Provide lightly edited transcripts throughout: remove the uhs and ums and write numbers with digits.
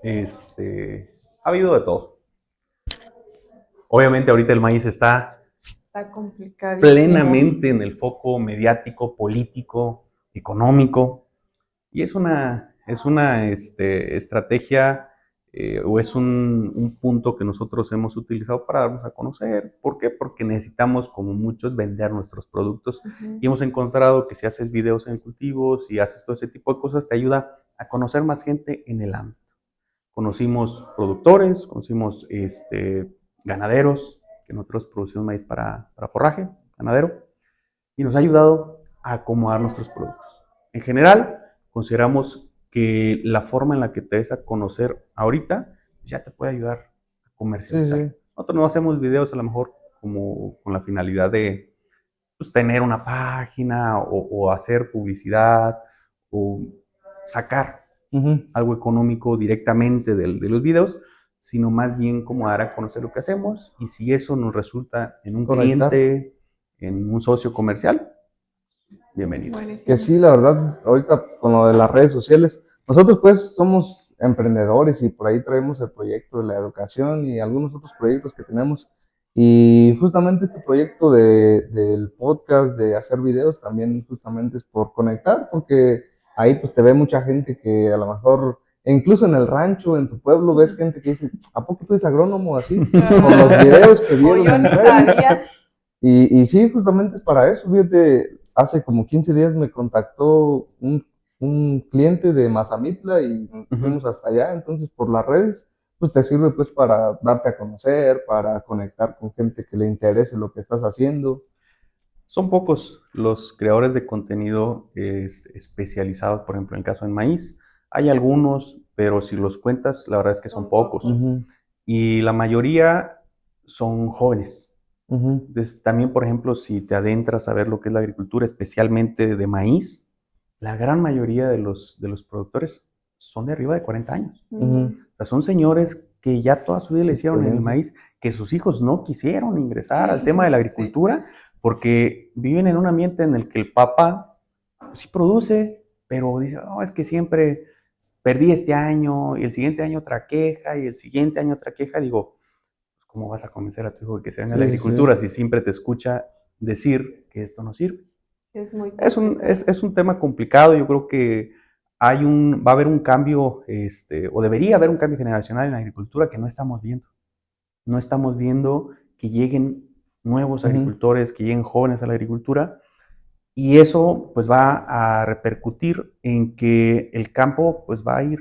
Ha habido de todo. Obviamente ahorita el maíz está complicadísimo. plenamente en el foco mediático, político, económico, y es una estrategia o es un punto que nosotros hemos utilizado para darnos a conocer. ¿Por qué? Porque necesitamos, como muchos, vender nuestros productos. Y hemos encontrado que si haces videos en cultivos y haces todo ese tipo de cosas, te ayuda a conocer más gente en el ámbito. Conocimos productores, conocimos ganaderos, que nosotros producimos maíz para forraje ganadero, y nos ha ayudado a acomodar nuestros productos. En general, consideramos que la forma en la que te des a conocer ahorita ya te puede ayudar a comercializar. Sí. Nosotros no hacemos videos a lo mejor como con la finalidad de pues, tener una página o hacer publicidad o sacar algo económico directamente de los videos, sino más bien como dar a conocer lo que hacemos, y si eso nos resulta en un Conectar. cliente, en un socio comercial, bienvenido. Buenísimo. Que sí, la verdad, ahorita con lo de las redes sociales, nosotros pues somos emprendedores y por ahí traemos el proyecto de la educación y algunos otros proyectos que tenemos. Y justamente este proyecto del podcast, de hacer videos, también justamente es por conectar, porque ahí pues te ve mucha gente que a lo mejor, e incluso en el rancho, en tu pueblo, ves gente que dice, ¿a poco tú eres agrónomo así? Con los videos que O vieron yo en ni redes. sabía. Y sí, justamente es para eso. Fíjate, hace como 15 días me contactó un cliente de Mazamitla y fuimos hasta allá. Entonces, por las redes, pues te sirve pues para darte a conocer, para conectar con gente que le interese lo que estás haciendo. Son pocos los creadores de contenido especializados, por ejemplo, en el caso del maíz. Hay algunos, pero si los cuentas, la verdad es que son pocos. Y la mayoría son jóvenes. Entonces, también, por ejemplo, si te adentras a ver lo que es la agricultura, especialmente de maíz, la gran mayoría de los productores son de arriba de 40 años. O sea, son señores que ya toda su vida le hicieron en el maíz, que sus hijos no quisieron ingresar al tema de la agricultura porque viven en un ambiente en el que el papá pues, sí produce, pero dice, oh, es que siempre perdí este año y el siguiente año otra queja y el siguiente año otra queja. Digo, ¿cómo vas a convencer a tu hijo de que se venga a la agricultura si siempre te escucha decir que esto no sirve? Es un tema complicado. Yo creo que va a haber un cambio, o debería haber un cambio generacional en la agricultura que no estamos viendo. No estamos viendo que lleguen nuevos agricultores, que lleguen jóvenes a la agricultura, y eso pues va a repercutir en que el campo pues va a ir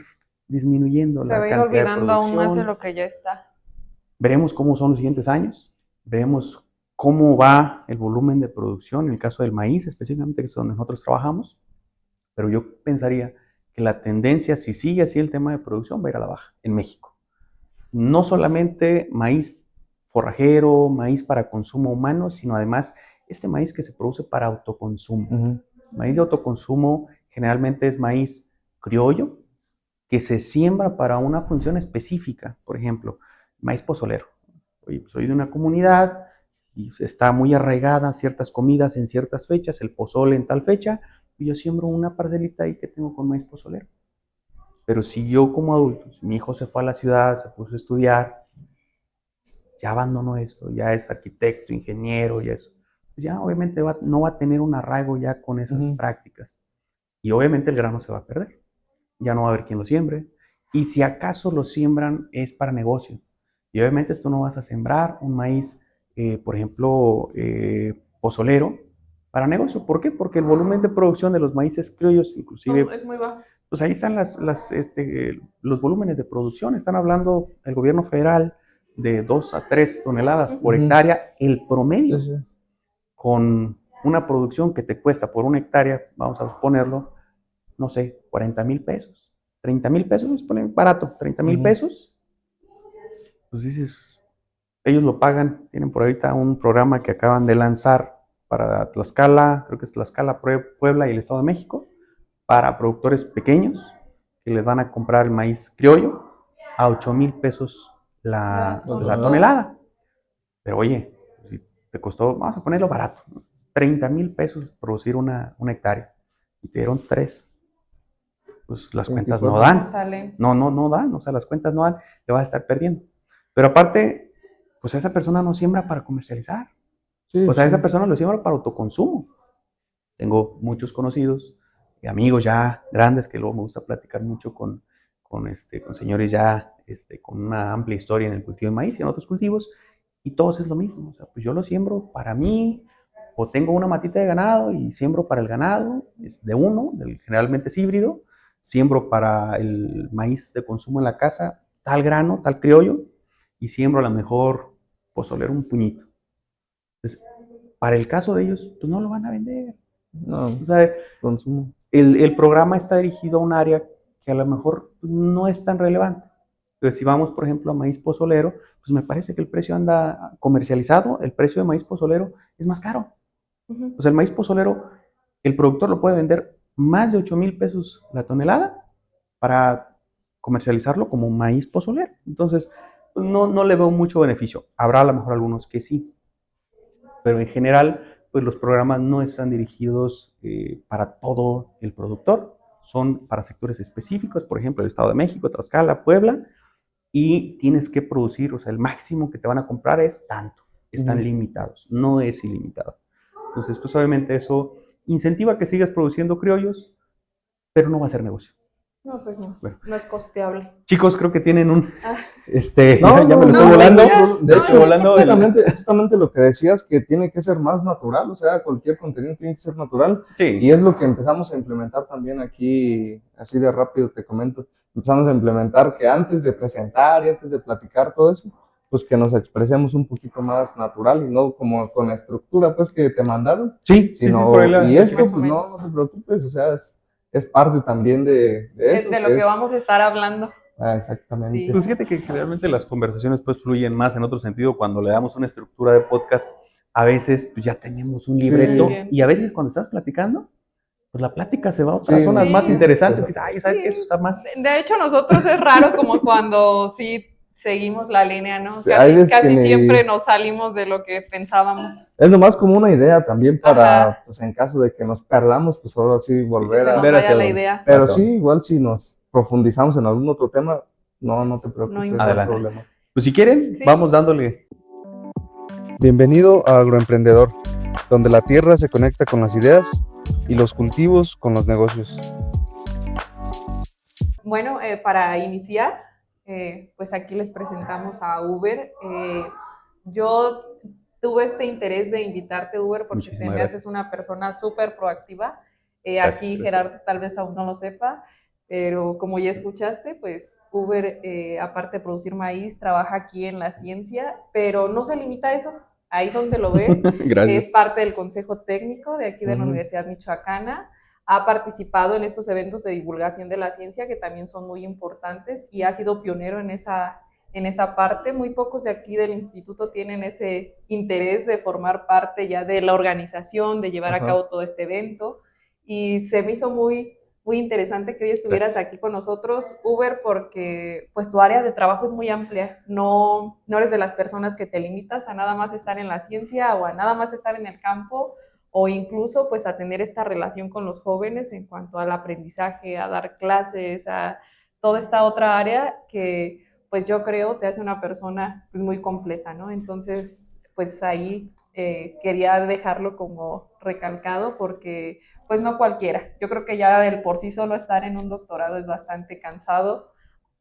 disminuyendo Se la va a ir cantidad de olvidando aún más de producción. lo que ya está. Veremos cómo son los siguientes años, veremos cómo va el volumen de producción en el caso del maíz, específicamente, que es donde nosotros trabajamos, pero yo pensaría que la tendencia, si sigue así el tema de producción, va a ir a la baja en México. No solamente maíz forrajero, maíz para consumo humano, sino además este maíz que se produce para autoconsumo. Maíz de autoconsumo generalmente es maíz criollo, que se siembra para una función específica. Por ejemplo, maíz pozolero. Oye, soy de una comunidad y está muy arraigada ciertas comidas en ciertas fechas, el pozole en tal fecha, y yo siembro una parcelita ahí que tengo con maíz pozolero. Pero si yo como adulto, si mi hijo se fue a la ciudad, se puso a estudiar, ya abandonó esto, ya es arquitecto, ingeniero y eso, pues ya obviamente no va a tener un arraigo ya con esas prácticas. Y obviamente el grano se va a perder. Ya no va a haber quien lo siembre. Y si acaso lo siembran es para negocio. Y obviamente tú no vas a sembrar un maíz, por ejemplo, pozolero, para negocio. ¿Por qué? Porque el volumen de producción de los maíces criollos, inclusive, es muy bajo. pues ahí están los volúmenes de producción. Están hablando el gobierno federal de 2 a 3 toneladas por hectárea, el promedio, con una producción que te cuesta por una hectárea, vamos a suponerlo, no sé, 40,000 pesos, 30,000 pesos, ponen barato, 30,000 pesos. Pues dices, ellos lo pagan. Tienen por ahorita un programa que acaban de lanzar para Tlaxcala, creo que es Tlaxcala, Puebla y el Estado de México, para productores pequeños que les van a comprar el maíz criollo a 8,000 pesos la tonelada. Pero oye, si te costó, vamos a ponerlo barato, 30,000 pesos producir una hectárea y te dieron 3. pues las 24. cuentas no dan. No salen. No dan, o sea, las cuentas no dan, le vas a estar perdiendo. Pero aparte, pues esa persona no siembra para comercializar. Sí, O sea, sí. esa persona lo siembra para autoconsumo. Tengo muchos conocidos y amigos ya grandes que luego me gusta platicar mucho con señores ya con una amplia historia en el cultivo de maíz y en otros cultivos, y todos es lo mismo. O sea, pues yo lo siembro para mí, o tengo una matita de ganado y siembro para el ganado, es de uno, generalmente es híbrido, siembro para el maíz de consumo en la casa, tal grano, tal criollo, y siembro a lo mejor pozolero un puñito. Entonces, para el caso de ellos, pues no lo van a vender. No, O sea, consumo. el programa está dirigido a un área que a lo mejor pues, no es tan relevante. Entonces, si vamos, por ejemplo, a maíz pozolero, pues me parece que el precio anda comercializado, el precio de maíz pozolero es más caro. O sea, el maíz pozolero, el productor lo puede vender más de 8,000 pesos la tonelada para comercializarlo como maíz pozolero. Entonces, no le veo mucho beneficio. Habrá a lo mejor algunos que sí, pero en general, pues los programas no están dirigidos para todo el productor, son para sectores específicos, por ejemplo, el Estado de México, Tlaxcala, Puebla, y tienes que producir, o sea, el máximo que te van a comprar es tanto, están limitados, no es ilimitado. Entonces, pues obviamente eso incentiva que sigas produciendo criollos, pero no va a ser negocio. No, pues no. Bueno. No es costeable. Chicos, creo que tienen un... Ah, ya me lo estoy volando. De hecho, volando justamente lo que decías, que tiene que ser más natural, o sea, cualquier contenido tiene que ser natural. Sí. Y es lo que empezamos a implementar también aquí, así de rápido te comento. Empezamos a implementar que antes de presentar y antes de platicar todo eso, pues que nos expresemos un poquito más natural y no como con la estructura pues que te mandaron. Sí, Sino, por ahí la... y esto, más pues o no menos. te preocupes, o sea, es parte también de eso. De lo que vamos a estar hablando. Exactamente. Sí. Pues fíjate que generalmente las conversaciones pues fluyen más en otro sentido cuando le damos una estructura de podcast. A veces pues ya tenemos un libreto Sí. y a veces cuando estás platicando, pues la plática se va a otras Sí, zonas sí. más interesantes. Sí. Que, ay, ¿sabes qué? Eso está más... De hecho, nosotros es raro como cuando sí seguimos la línea, ¿no? Sí, hay veces que Casi ni- siempre nos salimos de lo que pensábamos. Es nomás como una idea también para, Ajá. pues en caso de que nos perdamos, pues ahora sí Que volver se a... nos ver vaya hacia la dónde. idea. Pero Hacia sí, dónde. igual si nos profundizamos en algún otro tema, no te preocupes, No no hay importa. Adelante. problema. Pues si quieren, Sí. vamos dándole. Bienvenido a Agroemprendedor, donde la tierra se conecta con las ideas y los cultivos con los negocios. Bueno, para iniciar, pues aquí les presentamos a Uber. Yo tuve este interés de invitarte, Uber, porque Muchísimas te me haces gracias. una persona súper proactiva. Gracias, Aquí gracias. Gerardo tal vez aún no lo sepa, pero como ya escuchaste, pues Uber, aparte de producir maíz, trabaja aquí en la ciencia, pero no se limita a eso. Ahí donde lo ves, Gracias. es parte del Consejo Técnico de aquí de la Ujú. Universidad Michoacana. Ha participado en estos eventos de divulgación de la ciencia que también son muy importantes y ha sido pionero en esa parte. Muy pocos de aquí del instituto tienen ese interés de formar parte ya de la organización, de llevar a Ajá. cabo todo este evento, y se me hizo muy interesante que hoy estuvieras Gracias. aquí con nosotros, Uber, porque pues tu área de trabajo es muy amplia. No eres de las personas que te limitas a nada más estar en la ciencia o a nada más estar en el campo, o incluso pues a tener esta relación con los jóvenes en cuanto al aprendizaje, a dar clases, a toda esta otra área que pues yo creo te hace una persona pues muy completa, ¿no? Entonces, pues ahí quería dejarlo como recalcado porque pues no cualquiera. Yo creo que ya del por sí solo estar en un doctorado es bastante cansado.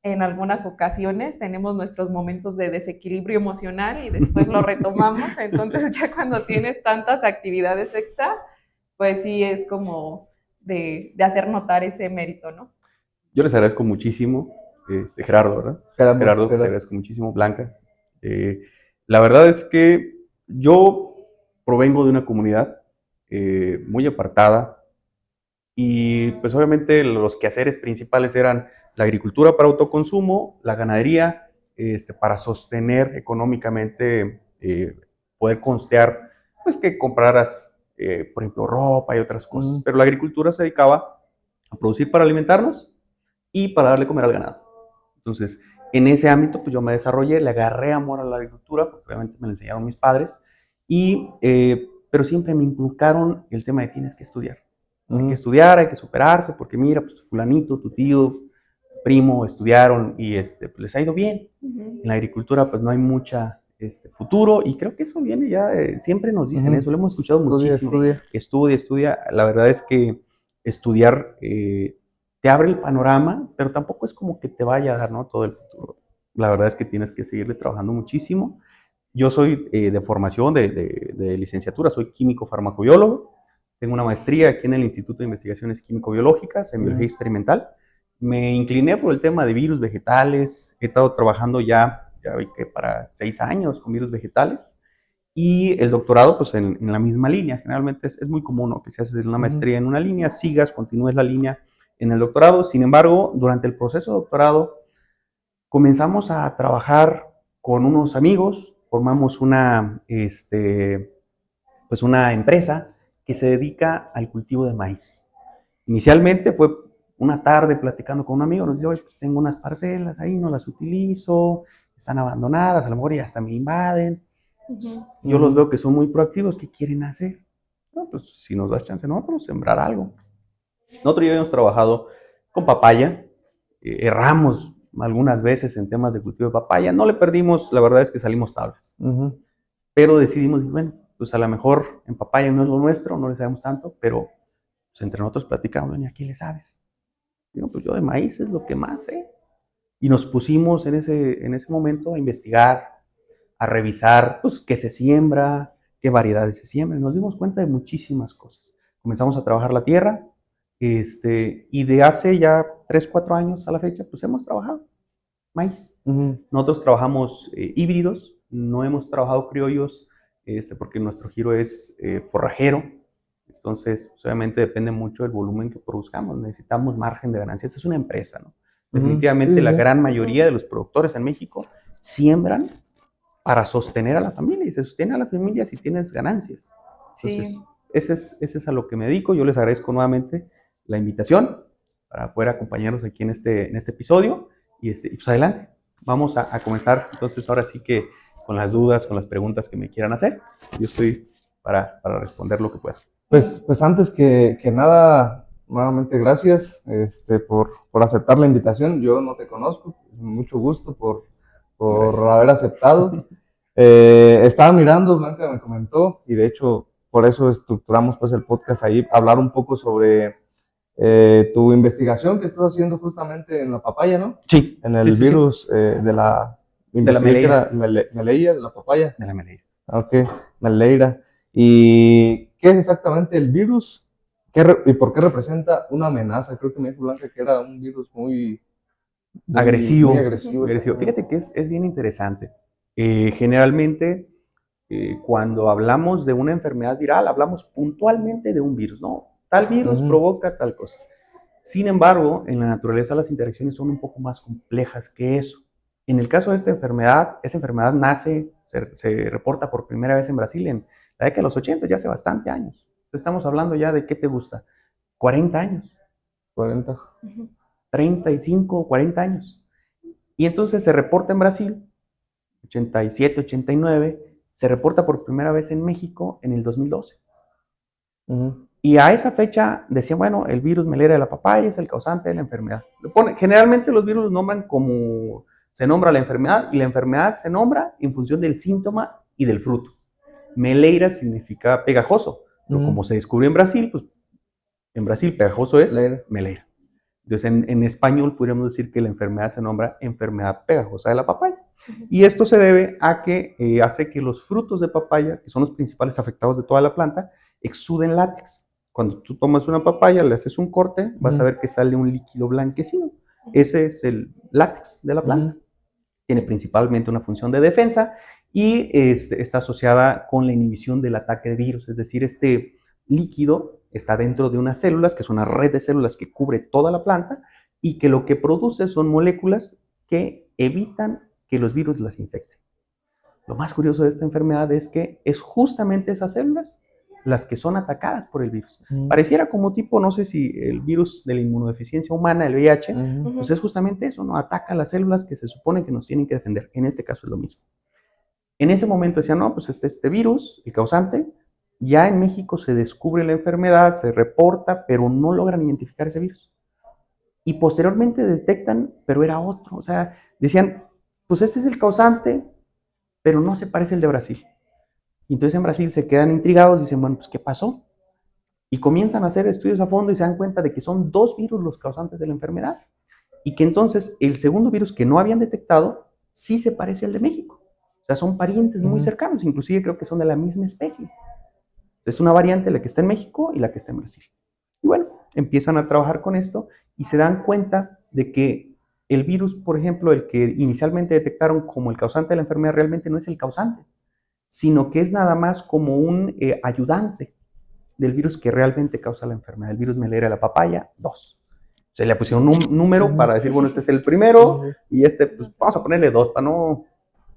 En algunas ocasiones tenemos nuestros momentos de desequilibrio emocional y después lo retomamos. Entonces ya cuando tienes tantas actividades extra, pues sí es como de hacer notar ese mérito, ¿no? Yo les agradezco muchísimo, Gerardo, ¿verdad? Gerardo, te agradezco muchísimo, Blanca. La verdad es que yo provengo de una comunidad muy apartada y pues obviamente los quehaceres principales eran la agricultura para autoconsumo, la ganadería para sostener económicamente, poder costear, pues que compraras, por ejemplo, ropa y otras cosas. Pero la agricultura se dedicaba a producir para alimentarnos y para darle comer al ganado. Entonces, en ese ámbito, pues yo me desarrollé, le agarré amor a la agricultura, porque obviamente me lo enseñaron mis padres, pero siempre me inculcaron el tema de tienes que estudiar. Hay que estudiar, hay que superarse, porque mira, pues tu fulanito, tu tío, tu primo estudiaron y pues, les ha ido bien. En la agricultura pues no hay mucha futuro y creo que eso viene ya, siempre nos dicen eso, lo hemos escuchado muchísimo. Estudia. La verdad es que estudiar te abre el panorama, pero tampoco es como que te vaya a dar, ¿no?, todo el futuro. La verdad es que tienes que seguirle trabajando muchísimo. Yo soy de formación de licenciatura, soy químico farmacobiólogo. Tengo una maestría aquí en el Instituto de Investigaciones Químico-Biológicas en biología experimental. Me incliné por el tema de virus vegetales. He estado trabajando ya vi que para 6 años con virus vegetales. Y el doctorado, pues en la misma línea. Generalmente es muy común, ¿no?, que si haces una maestría en una línea, continúes la línea en el doctorado. Sin embargo, durante el proceso de doctorado, comenzamos a trabajar con unos amigos, formamos pues una empresa que se dedica al cultivo de maíz. Inicialmente fue una tarde platicando con un amigo, nos dijo, oye, pues tengo unas parcelas ahí, no las utilizo, están abandonadas, a lo mejor ya hasta me invaden. Yo los veo que son muy proactivos, ¿qué quieren hacer? No, pues si nos das chance nosotros, sembrar algo. Nosotros ya habíamos trabajado con papaya, erramos algunas veces en temas de cultivo de papaya, no le perdimos, la verdad es que salimos tablas. Pero decidimos, bueno, pues a lo mejor en papaya no es lo nuestro, no le sabemos tanto, pero pues entre nosotros platicamos, ¿y a qué le sabes? Digo, pues yo de maíz es lo que más sé. Y nos pusimos en ese momento a investigar, a revisar, pues qué se siembra, qué variedades se siembran. Nos dimos cuenta de muchísimas cosas. Comenzamos a trabajar la tierra, y de hace ya 3, 4 años a la fecha, pues hemos trabajado maíz. Nosotros trabajamos híbridos, no hemos trabajado criollos, porque nuestro giro es forrajero. Entonces, pues, obviamente depende mucho del volumen que produzcamos. Necesitamos margen de ganancia. Esta es una empresa, ¿no? Definitivamente la gran mayoría de los productores en México siembran para sostener a la familia, y se sostiene a la familia si tienes ganancias. Entonces, ese es a lo que me dedico. Yo les agradezco nuevamente la invitación para poder acompañarnos aquí en este episodio. Y pues adelante, vamos a comenzar. Entonces, ahora sí que con las dudas, con las preguntas que me quieran hacer, yo estoy para responder lo que pueda. Pues antes que nada, nuevamente gracias por aceptar la invitación. Yo no te conozco, mucho gusto por haber aceptado. Estaba mirando, Blanca me comentó, y de hecho por eso estructuramos pues el podcast ahí, hablar un poco sobre tu investigación que estás haciendo justamente en la papaya, ¿no? Sí. En el virus de la Meleira. Meleira, de la papaya. De la Meleira. Ok, Meleira. ¿Y qué es exactamente el virus? ¿Y por qué representa una amenaza? Creo que me dijo Blanca que era un virus muy agresivo. Muy agresivo. Fíjate que es bien interesante. Generalmente, cuando hablamos de una enfermedad viral, hablamos puntualmente de un virus, ¿no? Tal virus provoca tal cosa. Sin embargo, en la naturaleza las interacciones son un poco más complejas que eso. En el caso de esta enfermedad, esa enfermedad nace, se reporta por primera vez en Brasil en la década de los 80, ya hace bastante años. Estamos hablando ya de, ¿qué te gusta? 40 años. 40. 35, 40 años. Y entonces se reporta en Brasil, 87, 89, se reporta por primera vez en México en el 2012. Y a esa fecha decían, bueno, el virus Meleira de la papaya es el causante de la enfermedad. Generalmente los virus los nombran como se nombra la enfermedad, y la enfermedad se nombra en función del síntoma y del fruto. Meleira significa pegajoso, pero como se descubrió en Brasil, pues en Brasil pegajoso es Meleira. Entonces en español podríamos decir que la enfermedad se nombra enfermedad pegajosa de la papaya. Y esto se debe a que hace que los frutos de papaya, que son los principales afectados de toda la planta, exuden látex. Cuando tú tomas una papaya, le haces un corte, vas a ver que sale un líquido blanquecino. Ese es el látex de la planta. Tiene principalmente una función de defensa y está asociada con la inhibición del ataque de virus. Es decir, este líquido está dentro de unas células, que es una red de células que cubre toda la planta y que lo que produce son moléculas que evitan que los virus las infecten. Lo más curioso de esta enfermedad es que es justamente esas células las que son atacadas por el virus. Pareciera como tipo, no sé si el virus de la inmunodeficiencia humana, el VIH, pues es justamente eso, ¿no? Ataca las células que se supone que nos tienen que defender. En este caso es lo mismo. En ese momento decían, no, pues este virus, el causante, ya en México se descubre la enfermedad, se reporta, pero no logran identificar ese virus. Y posteriormente detectan, pero era otro. O sea, decían, pues este es el causante, pero no se parece al de Brasil. Y entonces en Brasil se quedan intrigados y dicen, bueno, pues ¿qué pasó? Y comienzan a hacer estudios a fondo y se dan cuenta de que son 2 virus los causantes de la enfermedad. Y que entonces el segundo virus que no habían detectado sí se parece al de México. O sea, son parientes muy cercanos, inclusive creo que son de la misma especie. Es una variante la que está en México y la que está en Brasil. Y bueno, empiezan a trabajar con esto y se dan cuenta de que el virus, por ejemplo, el que inicialmente detectaron como el causante de la enfermedad, realmente no es el causante, sino que es nada más como un ayudante del virus que realmente causa la enfermedad. El virus Melera de la papaya 2. Se le pusieron un número para decir, bueno, este es el primero y este, pues vamos a ponerle 2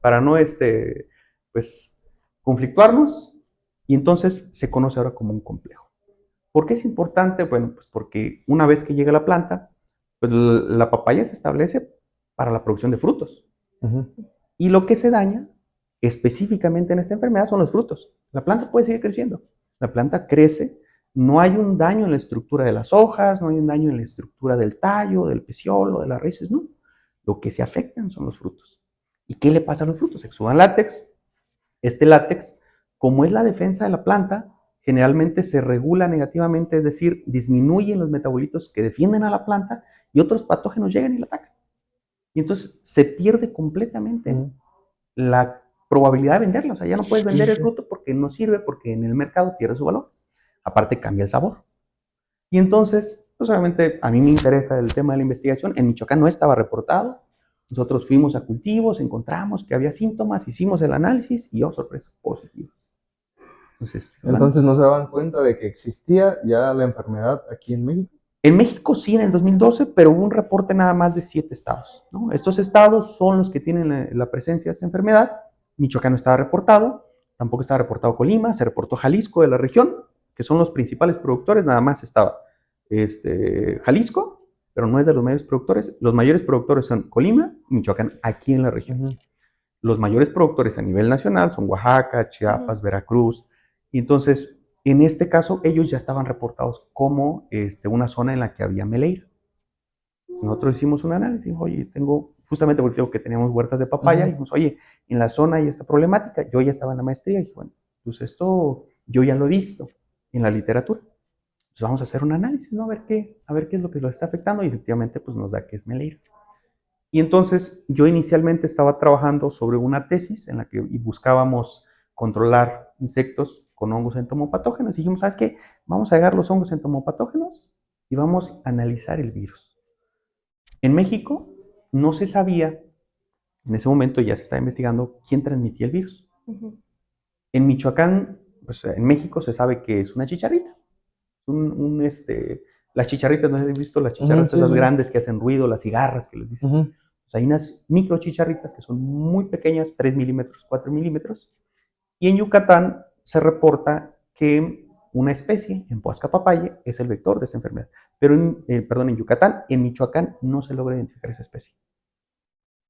para no pues, conflictuarnos. Y entonces se conoce ahora como un complejo. ¿Por qué es importante? Bueno, pues porque una vez que llega la planta, pues la papaya se establece para la producción de frutos. Y lo que se daña específicamente en esta enfermedad son los frutos. La planta puede seguir creciendo. La planta crece, no hay un daño en la estructura de las hojas, no hay un daño en la estructura del tallo, del peciolo, de las raíces, no. Lo que se afectan son los frutos. ¿Y qué le pasa a los frutos? Exudan látex. Este látex, como es la defensa de la planta, generalmente se regula negativamente, es decir, disminuyen los metabolitos que defienden a la planta y otros patógenos llegan y la atacan. Y entonces se pierde completamente la probabilidad de venderla. O sea, ya no puedes vender el fruto porque no sirve, porque en el mercado pierde su valor. Aparte, cambia el sabor. Y entonces, pues obviamente a mí me interesa el tema de la investigación. En Michoacán no estaba reportado. Nosotros fuimos a cultivos, encontramos que había síntomas, hicimos el análisis y, oh, sorpresa, positivos. Entonces no se daban cuenta de que existía ya la enfermedad aquí en México. En México sí, en el 2012, pero hubo un reporte nada más de 7 estados, ¿no? Estos estados son los que tienen la presencia de esta enfermedad. Michoacán no estaba reportado, tampoco estaba reportado Colima, se reportó Jalisco de la región, que son los principales productores, nada más estaba Jalisco, pero no es de los mayores productores. Los mayores productores son Colima y Michoacán, aquí en la región. Los mayores productores a nivel nacional son Oaxaca, Chiapas, Veracruz, y entonces en este caso, ellos ya estaban reportados como una zona en la que había meleira. Nosotros hicimos un análisis, oye, tengo, justamente porque digo que teníamos huertas de papaya, y dijimos, oye, en la zona hay esta problemática. Yo ya estaba en la maestría y dije, bueno, pues esto yo ya lo he visto en la literatura. Pues vamos a hacer un análisis, ¿no? A ver qué es lo que lo está afectando, y efectivamente pues nos da que es meleira. Y entonces yo inicialmente estaba trabajando sobre una tesis en la que buscábamos controlar insectos con hongos entomopatógenos. Y dijimos, ¿sabes qué? Vamos a agarrar los hongos entomopatógenos y vamos a analizar el virus. En México no se sabía, en ese momento ya se estaba investigando quién transmitía el virus. En Michoacán, pues en México se sabe que es una chicharrita. Las chicharritas, ¿no has visto las chicharras esas grandes que hacen ruido, las cigarras que les dicen? Pues hay unas micro chicharritas que son muy pequeñas, 3 milímetros, 4 milímetros. Y en Yucatán se reporta que una especie, en Poascapapaye, es el vector de esta enfermedad. Pero en Yucatán, en Michoacán no se logra identificar esa especie.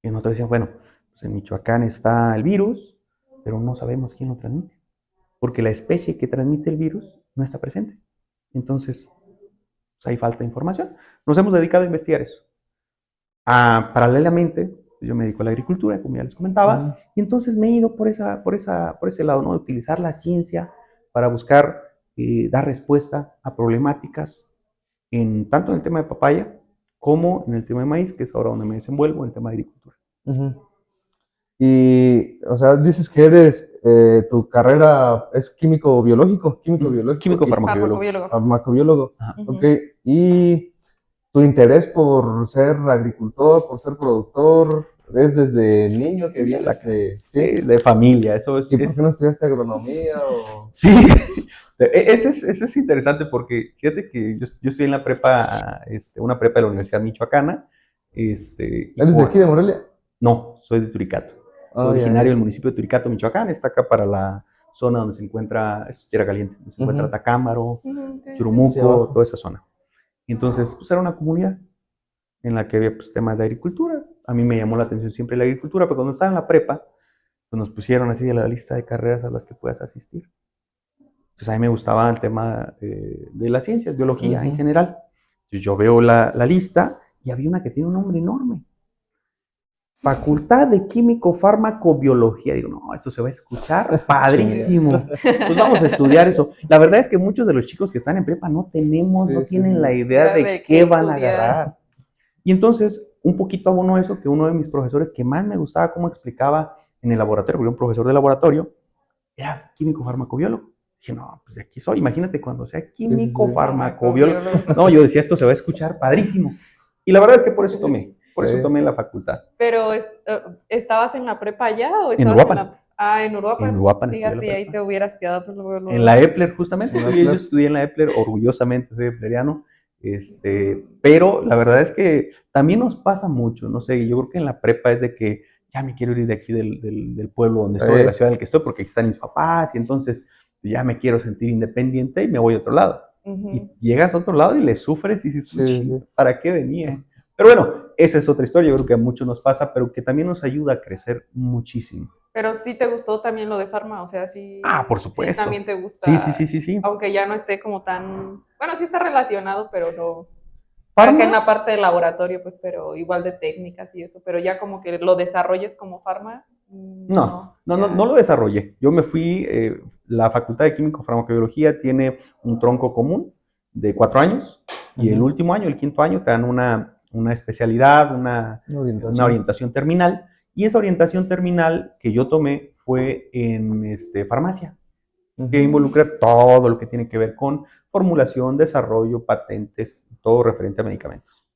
Y nosotros decíamos, bueno, pues en Michoacán está el virus, pero no sabemos quién lo transmite. Porque la especie que transmite el virus no está presente. Entonces, pues hay falta de información. Nos hemos dedicado a investigar eso. Paralelamente, yo me dedico a la agricultura, como ya les comentaba, y entonces me he ido por ese lado, ¿no? De utilizar la ciencia para buscar dar respuesta a problemáticas tanto en el tema de papaya como en el tema de maíz, que es ahora donde me desenvuelvo, en el tema de agricultura. Y, o sea, dices que tu carrera es químico-biológico. Químico farmacobiólogo. Farmacobiólogo. Ok. Y tu interés por ser agricultor, por ser productor, es desde niño que vienes de familia. Eso es, ¿Y por qué no estudiaste agronomía? Sí, ese es interesante porque fíjate que yo estoy en la prepa, una prepa de la Universidad Michoacana. ¿Eres de aquí, de Morelia? No, soy de Turicato. Soy originario del municipio de Turicato, Michoacán. Está acá para la zona donde se encuentra, es Tierra Caliente, donde se encuentra Tacámbaro, Churumuco, toda esa zona. Y entonces, pues era una comunidad en la que había pues, temas de agricultura. A mí me llamó la atención siempre la agricultura, pero cuando estaba en la prepa, pues nos pusieron así de la lista de carreras a las que puedas asistir. Entonces a mí me gustaba el tema de las ciencias, biología en general. Entonces yo veo la lista y había una que tiene un nombre enorme. Facultad de Químico Farmacobiología. Digo, no, eso se va a escuchar padrísimo. Pues vamos a estudiar eso. La verdad es que muchos de los chicos que están en prepa no tienen la idea de qué van a agarrar. Y entonces, un poquito abono eso, que uno de mis profesores que más me gustaba cómo explicaba en el laboratorio, porque era un profesor de laboratorio, era químico farmacobiólogo. Dije, no, pues de aquí soy. Imagínate cuando sea químico farmacobiólogo. No, yo decía, esto se va a escuchar padrísimo. Y la verdad es que por eso tomé la facultad. Pero, ¿estabas en la prepa ya o En estabas Uruapan. En Uruapan. En Uruapan estudié la Fíjate, ahí prepa. te hubieras quedado luego. En la Epler, justamente. Yo estudié en la Epler, orgullosamente soy epleriano. Pero la verdad es que también nos pasa mucho, no sé, yo creo que en la prepa es de que ya me quiero ir de aquí del pueblo donde estoy, de la ciudad en la que estoy, porque aquí están mis papás, y entonces ya me quiero sentir independiente y me voy a otro lado. Y llegas a otro lado y le sufres y dices, ¿para qué venía? Pero bueno, esa es otra historia, yo creo que a muchos nos pasa, pero que también nos ayuda a crecer muchísimo. Pero sí te gustó también lo de farma, o sea, sí. Ah, por supuesto. Sí, también te gusta. Sí. Aunque ya no esté como tan, bueno, sí está relacionado, pero no. ¿Farma? Que en la parte del laboratorio, pues, pero igual de técnicas y eso, pero ya como que lo desarrolles como farma. No lo desarrollé. Yo me fui, la Facultad de Químico Farmacobiología tiene un tronco común de 4 años y el último año, el quinto año, te dan una especialidad, una orientación terminal. Y esa orientación terminal que yo tomé fue en farmacia, que involucra todo lo que tiene que ver con formulación, desarrollo, patentes, todo referente a medicamentos.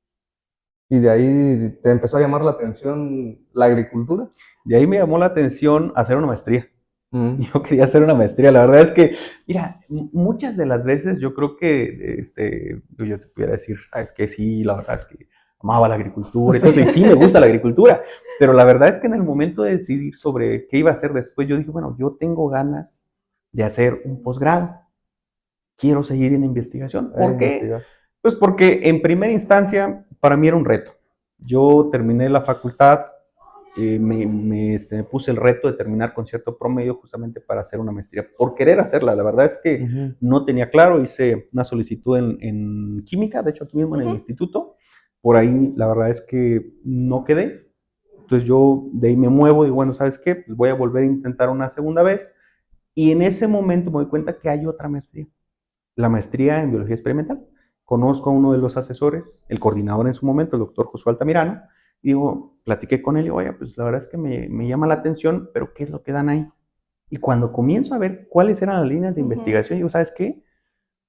¿Y de ahí te empezó a llamar la atención la agricultura? De ahí me llamó la atención hacer una maestría. Yo quería hacer una maestría. La verdad es que, mira, muchas de las veces yo creo que yo te pudiera decir, sabes que sí, la verdad es que amaba la agricultura y todo eso, y sí me gusta la agricultura, pero la verdad es que en el momento de decidir sobre qué iba a hacer después, yo dije, bueno, yo tengo ganas de hacer un posgrado. Quiero seguir en investigación. ¿Por qué? Pues porque en primera instancia para mí era un reto. Yo terminé la facultad, me puse el reto de terminar con cierto promedio justamente para hacer una maestría, por querer hacerla. La verdad es que no tenía claro, hice una solicitud en química, de hecho aquí mismo en el instituto. Por ahí la verdad es que no quedé. Entonces yo de ahí me muevo y bueno, ¿sabes qué? Pues voy a volver a intentar una segunda vez. Y en ese momento me doy cuenta que hay otra maestría, la maestría en biología experimental. Conozco a uno de los asesores, el coordinador en su momento, el doctor Josué Altamirano, y digo, platiqué con él y digo, oye, pues la verdad es que me llama la atención, pero ¿qué es lo que dan ahí? Y cuando comienzo a ver cuáles eran las líneas de investigación, digo, ¿sabes qué?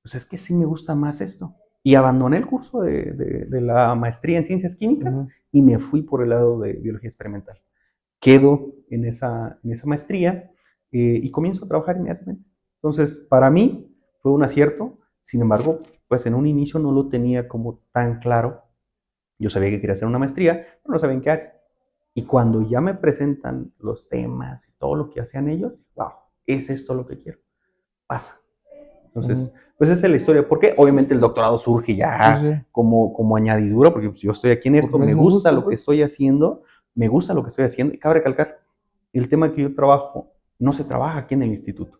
Pues es que sí me gusta más esto. Y abandoné el curso de la maestría en ciencias químicas y me fui por el lado de biología experimental. Quedo en esa maestría y comienzo a trabajar inmediatamente. Entonces, para mí fue un acierto. Sin embargo, pues en un inicio no lo tenía como tan claro. Yo sabía que quería hacer una maestría, pero no sabía en qué área. Y cuando ya me presentan los temas y todo lo que hacían ellos, wow, es esto lo que quiero. Pasa. Entonces, pues esa es la historia. Porque obviamente el doctorado surge ya como añadidura, porque pues, yo estoy aquí en esto, me gusta lo que estoy haciendo, y cabe recalcar, el tema que yo trabajo no se trabaja aquí en el instituto.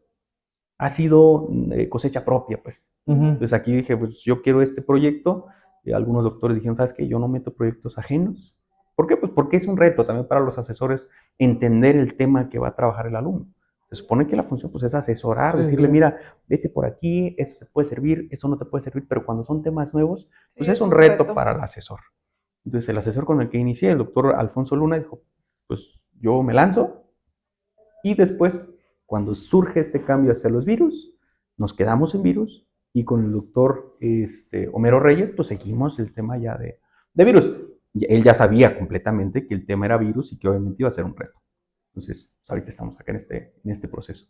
Ha sido cosecha propia, pues. Entonces aquí dije, pues yo quiero este proyecto. Y algunos doctores dijeron, ¿sabes qué? Yo no meto proyectos ajenos. ¿Por qué? Pues porque es un reto también para los asesores entender el tema que va a trabajar el alumno. Se supone que la función pues, es asesorar, decirle, mira, vete por aquí, esto te puede servir, esto no te puede servir, pero cuando son temas nuevos, pues es un reto para el asesor. Entonces el asesor con el que inicié, el doctor Alfonso Luna, dijo, pues yo me lanzo y después, cuando surge este cambio hacia los virus, nos quedamos en virus y con el doctor Homero Reyes, pues seguimos el tema ya de virus. Él ya sabía completamente que el tema era virus y que obviamente iba a ser un reto. Entonces, pues ahorita estamos acá en este proceso.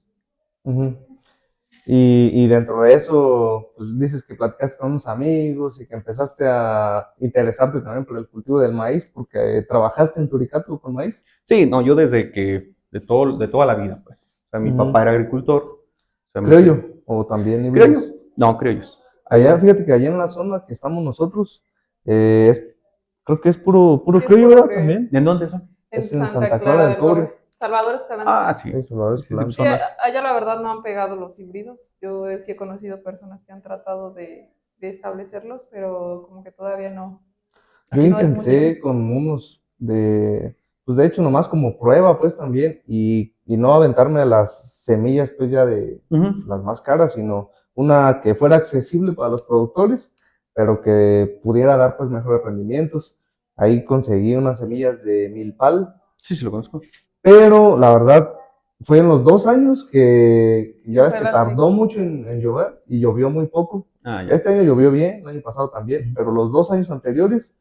Y dentro de eso, pues dices que platicaste con unos amigos y que empezaste a interesarte también por el cultivo del maíz, porque trabajaste en Turicato con maíz. Sí, no, yo desde que, de toda la vida, pues. O sea, mi papá era agricultor. O sea, criollo, o también híbridos. ¿Criollo? No, criollos. Allá, fíjate que allá en la zona que estamos nosotros, creo que es puro Sí, criollo, es puro ¿verdad? También. ¿En dónde son? Es en Santa Clara del Cobre. Salvador Escalante. Ah, sí. Sí, Salvador Sí, Escalante. Sí, zonas. allá la verdad no han pegado los híbridos. Yo sí he conocido personas que han tratado de establecerlos, pero como que todavía no, Yo Aquí no es mucho. intenté con unos pues de hecho nomás como prueba pues también y no aventarme a las semillas pues ya de Ujú. las más caras, sino una que fuera accesible para los productores, pero que pudiera dar pues mejores rendimientos. Ahí conseguí unas semillas de milpal, Sí, sí, lo conozco. pero la verdad fue en los 2 años que ya ¿Qué ves fue que la tardó sequía? mucho en llover y llovió muy poco. Ah, ya. Este año llovió bien, el año pasado también, Ujú. pero los 2 años anteriores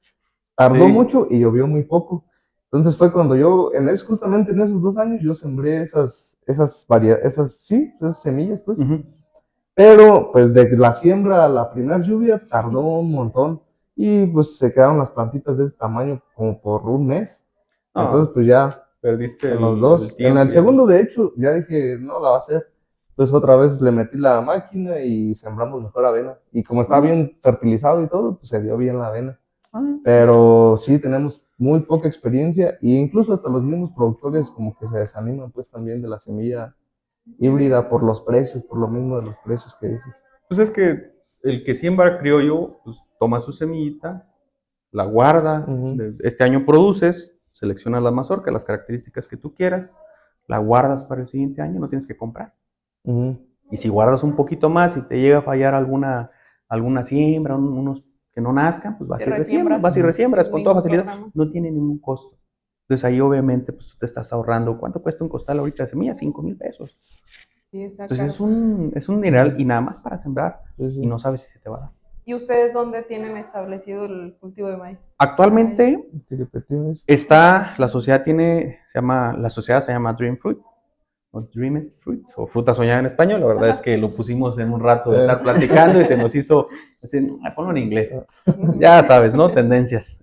tardó Sí. mucho y llovió muy poco. Entonces fue cuando yo, justamente en esos 2 años, yo sembré esas semillas, pues. Ujú. Pero, pues, de la siembra a la primera lluvia tardó un montón. Y, pues, se quedaron las plantitas de ese tamaño como por un mes. Entonces, No, pues, ya perdiste en los el dos, en el tiempo y segundo, de hecho, ya dije, no, la va a hacer. Pues, otra vez le metí la máquina y sembramos mejor avena. Y como está Ah, bien fertilizado y todo, pues, se dio bien la avena. ah. Pero sí tenemos muy poca experiencia e incluso hasta los mismos productores como que se desaniman pues también de la semilla híbrida por los precios, por lo mismo de los precios que dices. Pues es que el que siembra criollo, pues toma su semillita, la guarda. Ujú, Este año produces, seleccionas la mazorca, las características que tú quieras, la guardas para el siguiente año, no tienes que comprar. ujú, Y si guardas un poquito más y te llega a fallar alguna siembra, unos que no nazcan, pues Te resiembras vas y ujú. resiembras sin con toda ningún facilidad. problema. No tiene ningún costo. Entonces ahí obviamente pues tú te estás ahorrando. ¿Cuánto cuesta un costal ahorita de semilla? 5,000 pesos. Sí, está Entonces caro. es un dineral y nada más para sembrar Sí, y sí. no sabes si se te va a dar. ¿Y ustedes dónde tienen establecido el cultivo de maíz? Ay, Actualmente ¿Te repetimos? la sociedad se llama Dream Fruit o Dreamed Fruits o fruta soñada en español. La verdad es ajá. que lo pusimos en un rato de Eh, estar platicando y se nos hizo, ponlo en inglés. Ujú. Ya sabes, ¿no? Tendencias.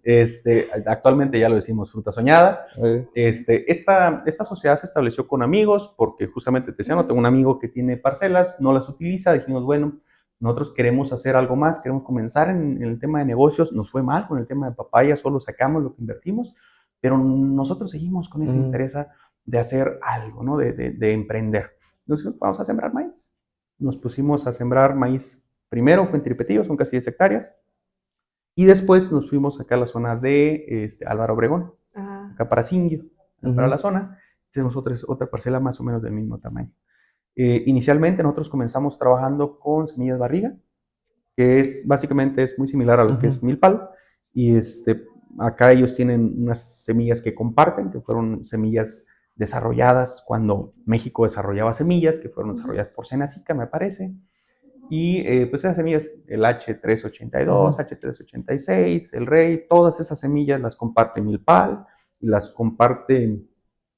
Actualmente ya lo decimos fruta soñada. eh, Esta sociedad se estableció con amigos porque justamente te decía, no, tengo un amigo que tiene parcelas, no las utiliza, dijimos, bueno, nosotros queremos hacer algo más, queremos comenzar en el tema de negocios, nos fue mal con el tema de papaya, solo sacamos lo que invertimos, pero nosotros seguimos con ese ujú, interés de hacer algo, ¿no? De emprender. Entonces, vamos a sembrar maíz. Nos pusimos a sembrar maíz primero, fue en Tiripetillo, son casi 10 hectáreas, y después nos fuimos acá a la zona de Álvaro Obregón, Ah, acá para Singuio, para ujú, la zona. Tenemos otra parcela más o menos del mismo tamaño. Inicialmente nosotros comenzamos trabajando con semillas barriga, que básicamente es muy similar a lo que ujú, es milpal. Y acá ellos tienen unas semillas que comparten, que fueron semillas desarrolladas cuando México desarrollaba semillas, que fueron ujú. desarrolladas por Senacica, me parece. Y pues esas semillas, el H382, ujú, H386, el Rey, todas esas semillas las comparte Milpal y las comparte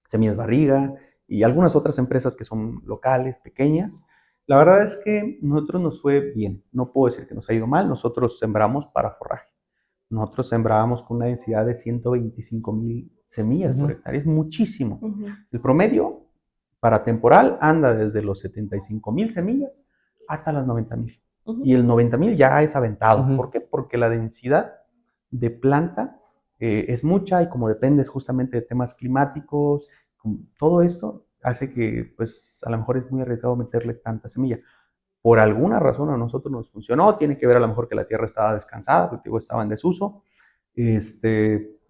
Semillas Barriga y algunas otras empresas que son locales, pequeñas. La verdad es que nosotros nos fue bien, no puedo decir que nos ha ido mal, nosotros sembramos para forraje. Nosotros sembrábamos con una densidad de 125,000 semillas por ujú, hectárea, es muchísimo. Ujú, El promedio para temporal anda desde los 75,000 semillas hasta las 90,000. Y ujú. el 90,000 ya es aventado. ujú, ¿Por qué? Porque la densidad de planta es mucha y como dependes justamente de temas climáticos, todo esto hace que pues a lo mejor es muy arriesgado meterle tanta semilla. Por alguna razón a nosotros nos funcionó, tiene que ver a lo mejor que la tierra estaba descansada, porque estaba en desuso,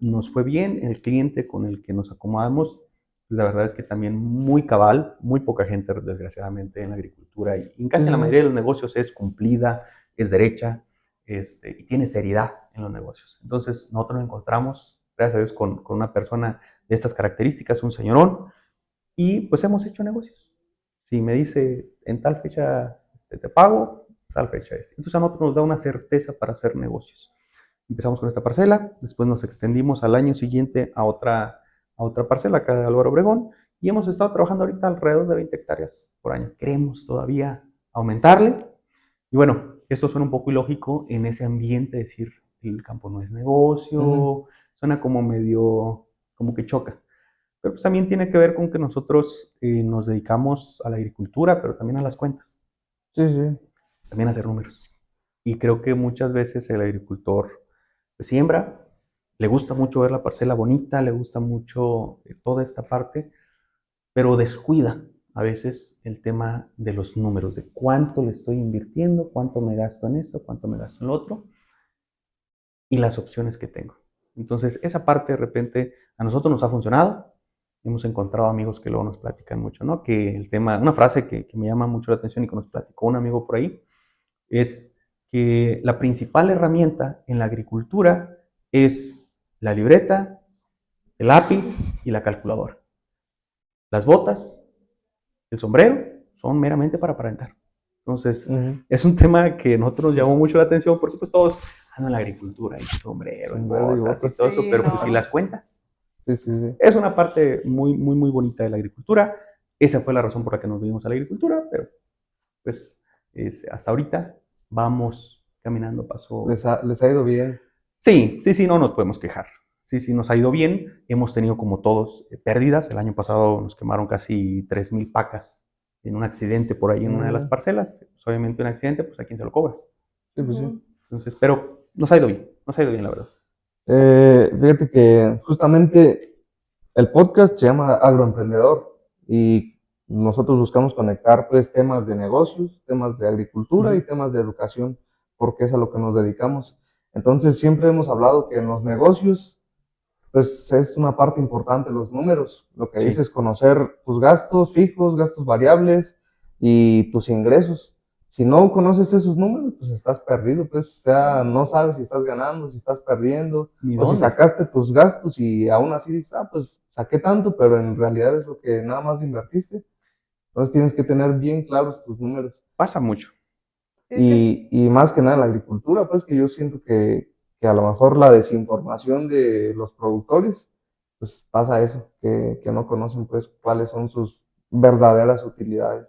nos fue bien, el cliente con el que nos acomodamos, pues, la verdad es que también muy cabal, muy poca gente desgraciadamente en la agricultura y en sí, casi en la sí, mayoría de los negocios es cumplida, es derecha, y tiene seriedad en los negocios. Entonces nosotros nos encontramos, gracias a Dios, con una persona de estas características, un señorón, y pues hemos hecho negocios. Si me dice en tal fecha te pago, tal fecha es. Entonces a nosotros nos da una certeza para hacer negocios. Empezamos con esta parcela, después nos extendimos al año siguiente a otra parcela acá de Álvaro Obregón y hemos estado trabajando ahorita alrededor de 20 hectáreas por año. Queremos todavía aumentarle y bueno, esto suena un poco ilógico en ese ambiente, decir el campo no es ujú, negocio, suena como medio, como que choca. Pero pues también tiene que ver con que nosotros nos dedicamos a la agricultura, pero también a las cuentas, sí, sí, también a hacer números. Y creo que muchas veces el agricultor pues, siembra, le gusta mucho ver la parcela bonita, le gusta mucho toda esta parte, pero descuida a veces el tema de los números, de cuánto le estoy invirtiendo, cuánto me gasto en esto, cuánto me gasto en lo otro, y las opciones que tengo. Entonces, esa parte de repente a nosotros nos ha funcionado. Hemos encontrado amigos que luego nos platican mucho, ¿no? Que el tema, una frase que me llama mucho la atención y que nos platicó un amigo por ahí, es que la principal herramienta en la agricultura es la libreta, el lápiz y la calculadora. Las botas, el sombrero, son meramente para aparentar. Entonces, es un tema que a nosotros nos llamó mucho la atención porque pues todos andan en la agricultura, y sombrero, y botas y todo eso, Sí, pero no. pues si las cuentas, Sí, sí, sí. es una parte muy, muy, muy bonita de la agricultura. Esa fue la razón por la que nos vinimos a la agricultura, pero pues hasta ahorita vamos caminando paso. Les ha ido bien. Sí, sí, sí, no nos podemos quejar. Sí, sí, nos ha ido bien. Hemos tenido como todos pérdidas. El año pasado nos quemaron casi 3,000 pacas en un accidente por ahí en una de las parcelas. Pues, obviamente un accidente, pues a quién se lo cobras. Sí, pues sí. Entonces, pero nos ha ido bien, la verdad. Fíjate que justamente el podcast se llama Agroemprendedor y nosotros buscamos conectar pues temas de negocios, temas de agricultura y temas de educación, porque es a lo que nos dedicamos. Entonces siempre hemos hablado que en los negocios pues es una parte importante los números. Lo que Sí. dices, conocer tus gastos fijos, gastos variables y tus ingresos. Si no conoces esos números, pues estás perdido, pues, o sea, no sabes si estás ganando, si estás perdiendo, Ni o si dónde. sacaste tus gastos y aún así dices, pues saqué tanto, pero en realidad es lo que nada más invertiste. Entonces tienes que tener bien claros tus números. Pasa mucho. Es que es- Y más que nada en la agricultura, pues que yo siento que a lo mejor la desinformación de los productores, pues pasa eso, que no conocen pues cuáles son sus verdaderas utilidades.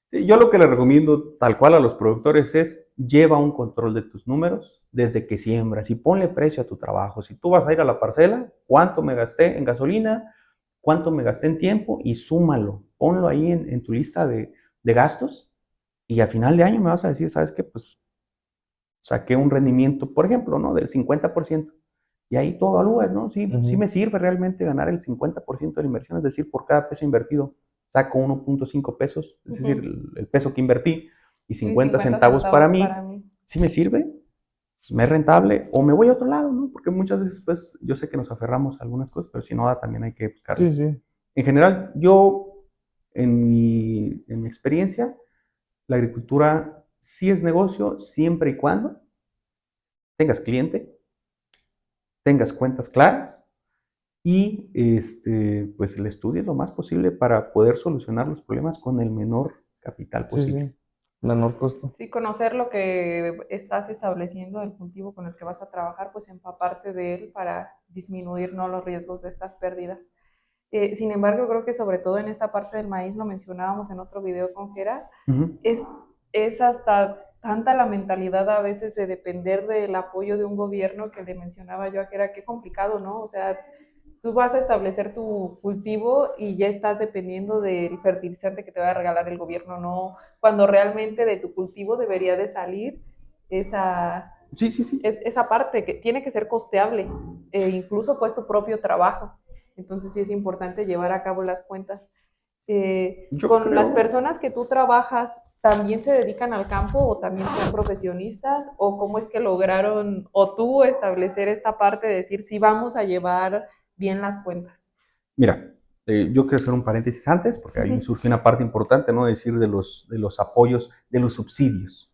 Sí, yo lo que le recomiendo tal cual a los productores es lleva un control de tus números desde que siembras y ponle precio a tu trabajo. Si tú vas a ir a la parcela, ¿cuánto me gasté en gasolina? ¿Cuánto me gasté en tiempo? Y súmalo, ponlo ahí en tu lista de gastos y a final de año me vas a decir, ¿sabes qué? Pues saqué un rendimiento, por ejemplo, ¿no? Del 50%. Y ahí tú evalúas, ¿no? Sí, sí me sirve realmente ganar el 50% de la inversión, es decir, por cada peso invertido saco 1.5 pesos, es decir, el peso que invertí y 50 centavos para mí. ¿Sí me sirve? Pues me es rentable o me voy a otro lado, ¿no? Porque muchas veces, pues, yo sé que nos aferramos a algunas cosas, pero si no da, también hay que buscarlo. Sí, sí. En general, yo, en mi experiencia, la agricultura sí es negocio siempre y cuando tengas cliente, tengas cuentas claras y pues el estudio lo más posible para poder solucionar los problemas con el menor capital posible. Sí, menor costo. Sí, conocer lo que estás estableciendo, el cultivo con el que vas a trabajar, pues empaparte de él para disminuir, ¿no?, los riesgos de estas pérdidas. Sin embargo, creo que sobre todo en esta parte del maíz, lo mencionábamos en otro video con Gera, es hasta tanta la mentalidad a veces de depender del apoyo de un gobierno que le mencionaba yo a Gera, qué complicado, ¿no? O sea, tú vas a establecer tu cultivo y ya estás dependiendo del fertilizante que te va a regalar el gobierno, ¿no? Cuando realmente de tu cultivo debería de salir esa, esa parte que tiene que ser costeable, incluso pues tu propio trabajo. Entonces sí es importante llevar a cabo las cuentas. Con las personas que tú trabajas, ¿también se dedican al campo o también son profesionistas? ¿O cómo es que lograron, o tú, establecer esta parte de decir, sí, vamos a llevar bien las cuentas? Mira, yo quiero hacer un paréntesis antes, porque ahí surge una parte importante, ¿no? Decir de los apoyos, de los subsidios.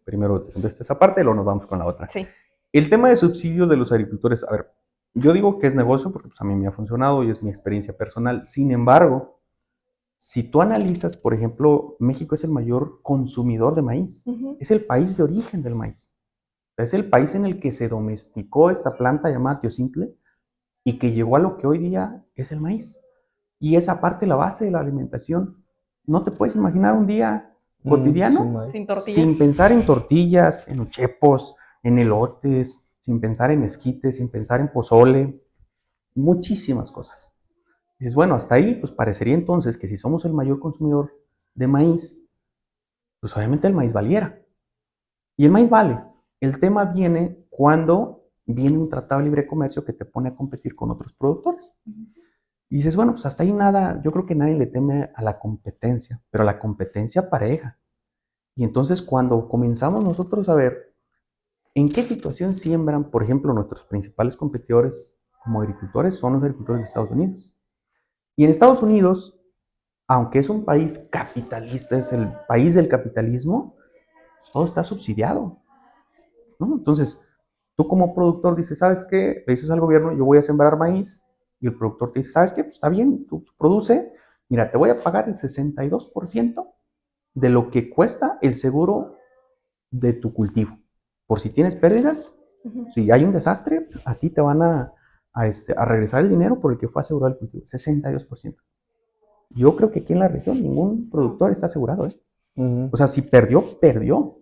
Primero te contesto esa parte y luego nos vamos con la otra. Sí. El tema de subsidios de los agricultores, a ver, yo digo que es negocio porque pues, a mí me ha funcionado y es mi experiencia personal. Sin embargo, si tú analizas, por ejemplo, México es el mayor consumidor de maíz. Es el país de origen del maíz. Es el país en el que se domesticó esta planta llamada teocintle y que llegó a lo que hoy día es el maíz. Y esa parte, la base de la alimentación, no te puedes imaginar un día cotidiano sin pensar en tortillas, en uchepos, en elotes, sin pensar en esquites, sin pensar en pozole, muchísimas cosas. Dices, bueno, hasta ahí, pues parecería entonces que si somos el mayor consumidor de maíz, pues obviamente el maíz valiera. Y el maíz vale. El tema viene cuando viene un tratado de libre comercio que te pone a competir con otros productores. Y dices, bueno, pues hasta ahí nada, yo creo que nadie le teme a la competencia, pero a la competencia pareja. Y entonces cuando comenzamos nosotros a ver en qué situación siembran, por ejemplo, nuestros principales competidores como agricultores son los agricultores de Estados Unidos. Y en Estados Unidos, aunque es un país capitalista, es el país del capitalismo, pues todo está subsidiado, ¿no? Entonces, tú como productor dices, ¿sabes qué? Le dices al gobierno, yo voy a sembrar maíz, y el productor te dice, ¿sabes qué? Pues está bien, tú produce, mira, te voy a pagar el 62% de lo que cuesta el seguro de tu cultivo. Por si tienes pérdidas, Ujú. si hay un desastre, a ti te van a regresar el dinero por el que fue asegurado el cultivo, 62%. Yo creo que aquí en la región ningún productor está asegurado, ¿eh? Ujú. O sea, si perdió, perdió.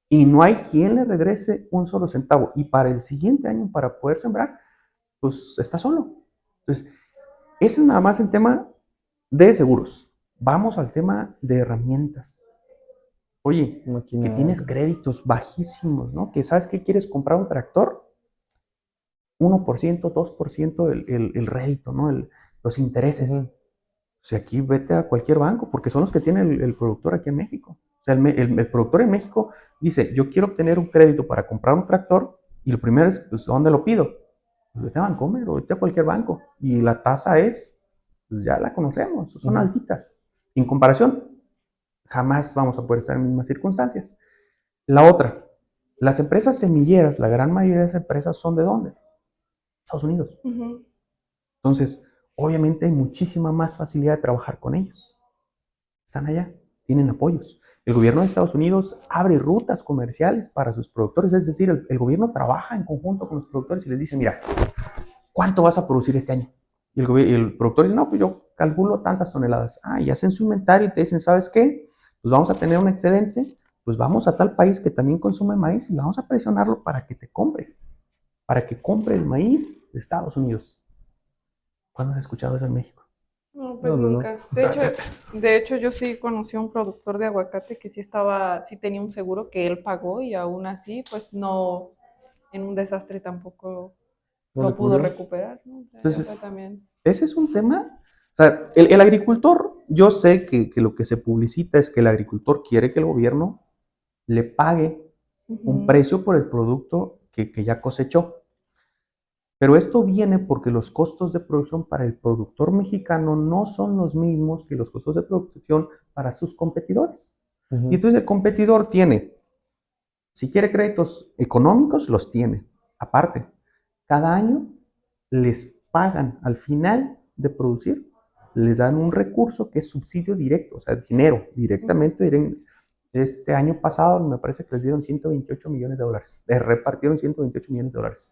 Y no hay quien le regrese un solo centavo. Y para el siguiente año, para poder sembrar, pues está solo. Entonces, ese es nada más el tema de seguros. Vamos al tema de herramientas. Oye, que tienes Maquinaria. créditos bajísimos, ¿no? Que sabes que quieres comprar un tractor, 1%, 2% el rédito, ¿no? Los intereses. Ujú. O sea, aquí vete a cualquier banco, porque son los que tiene el productor aquí en México. O sea, el productor en México dice, yo quiero obtener un crédito para comprar un tractor, y lo primero es, pues, ¿dónde lo pido? Pues vete a Bancomer o vete a cualquier banco. Y la tasa es, pues ya la conocemos, son Ujú. altitas. En comparación, jamás vamos a poder estar en mismas circunstancias. La otra, las empresas semilleras, la gran mayoría de las empresas son ¿de dónde? Estados Unidos. Ujú. Entonces, obviamente hay muchísima más facilidad de trabajar con ellos. Están allá, tienen apoyos. El gobierno de Estados Unidos abre rutas comerciales para sus productores, es decir, el gobierno trabaja en conjunto con los productores y les dice, mira, ¿cuánto vas a producir este año? Y el productor dice, no, pues yo calculo tantas toneladas. Ah, y hacen su inventario y te dicen, ¿sabes qué? Pues vamos a tener un excedente, pues vamos a tal país que también consume maíz y vamos a presionarlo para que compre el maíz de Estados Unidos. ¿Cuándo has escuchado eso en México? No, pues No, no, no. nunca. De hecho, yo sí conocí a un productor de aguacate que sí tenía un seguro que él pagó y aún así, pues no, en un desastre tampoco ¿No le lo pudo cubrió? recuperar, ¿no? O sea, Entonces, también. ese es un tema. O sea, el agricultor, yo sé que lo que se publicita es que el agricultor quiere que el gobierno le pague un Ujú. precio por el producto que ya cosechó. Pero esto viene porque los costos de producción para el productor mexicano no son los mismos que los costos de producción para sus competidores. Y Ujú. entonces el competidor tiene, si quiere créditos económicos, los tiene. Aparte, cada año les pagan al final de producir, les dan un recurso que es subsidio directo, o sea, dinero Ujú. directamente. Este año pasado me parece que les dieron 128 millones de dólares, les repartieron 128 millones de dólares.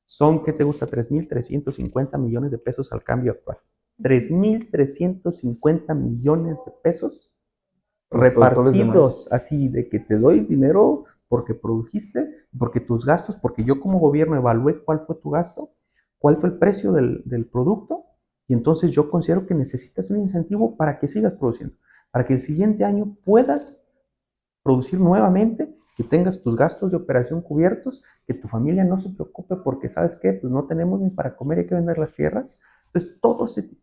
Son, ¿qué te gusta? 3.350 millones de pesos al cambio actual. Ujú. 3.350 millones de pesos A los productores de maíz. repartidos así, de que te doy dinero porque produjiste, porque tus gastos, porque yo como gobierno evalué cuál fue tu gasto, cuál fue el precio del producto, y entonces yo considero que necesitas un incentivo para que sigas produciendo, para que el siguiente año puedas producir nuevamente, que tengas tus gastos de operación cubiertos, que tu familia no se preocupe porque, ¿sabes qué? Pues no tenemos ni para comer, hay que vender las tierras. Entonces, todo ese tipo.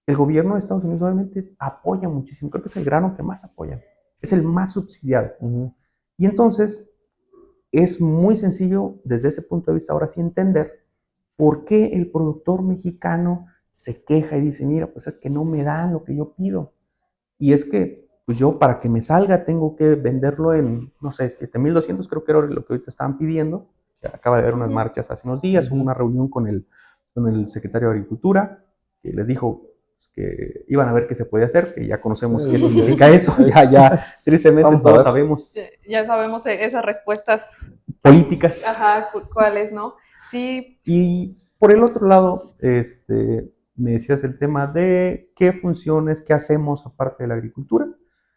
El gobierno de Estados Unidos obviamente apoya muchísimo, creo que es el grano que más apoyan, es el más subsidiado. Ujú. Y entonces es muy sencillo desde ese punto de vista ahora sí entender por qué el productor mexicano se queja y dice, mira, pues es que no me dan lo que yo pido. Y es que, pues yo para que me salga tengo que venderlo en, no sé, 7.200, creo que era lo que ahorita estaban pidiendo. Acaba de haber unas Ujú. marchas hace unos días, hubo Ujú. una reunión con el secretario de Agricultura, que les dijo pues, que iban a ver qué se podía hacer, que ya conocemos qué Lo que significa dice. eso, ya, tristemente Vamos a todos ver. sabemos Ya sabemos esas respuestas, políticas. ajá, cuáles, ¿no? Sí, Y por el otro lado, me decías el tema de qué funciones, qué hacemos aparte de la agricultura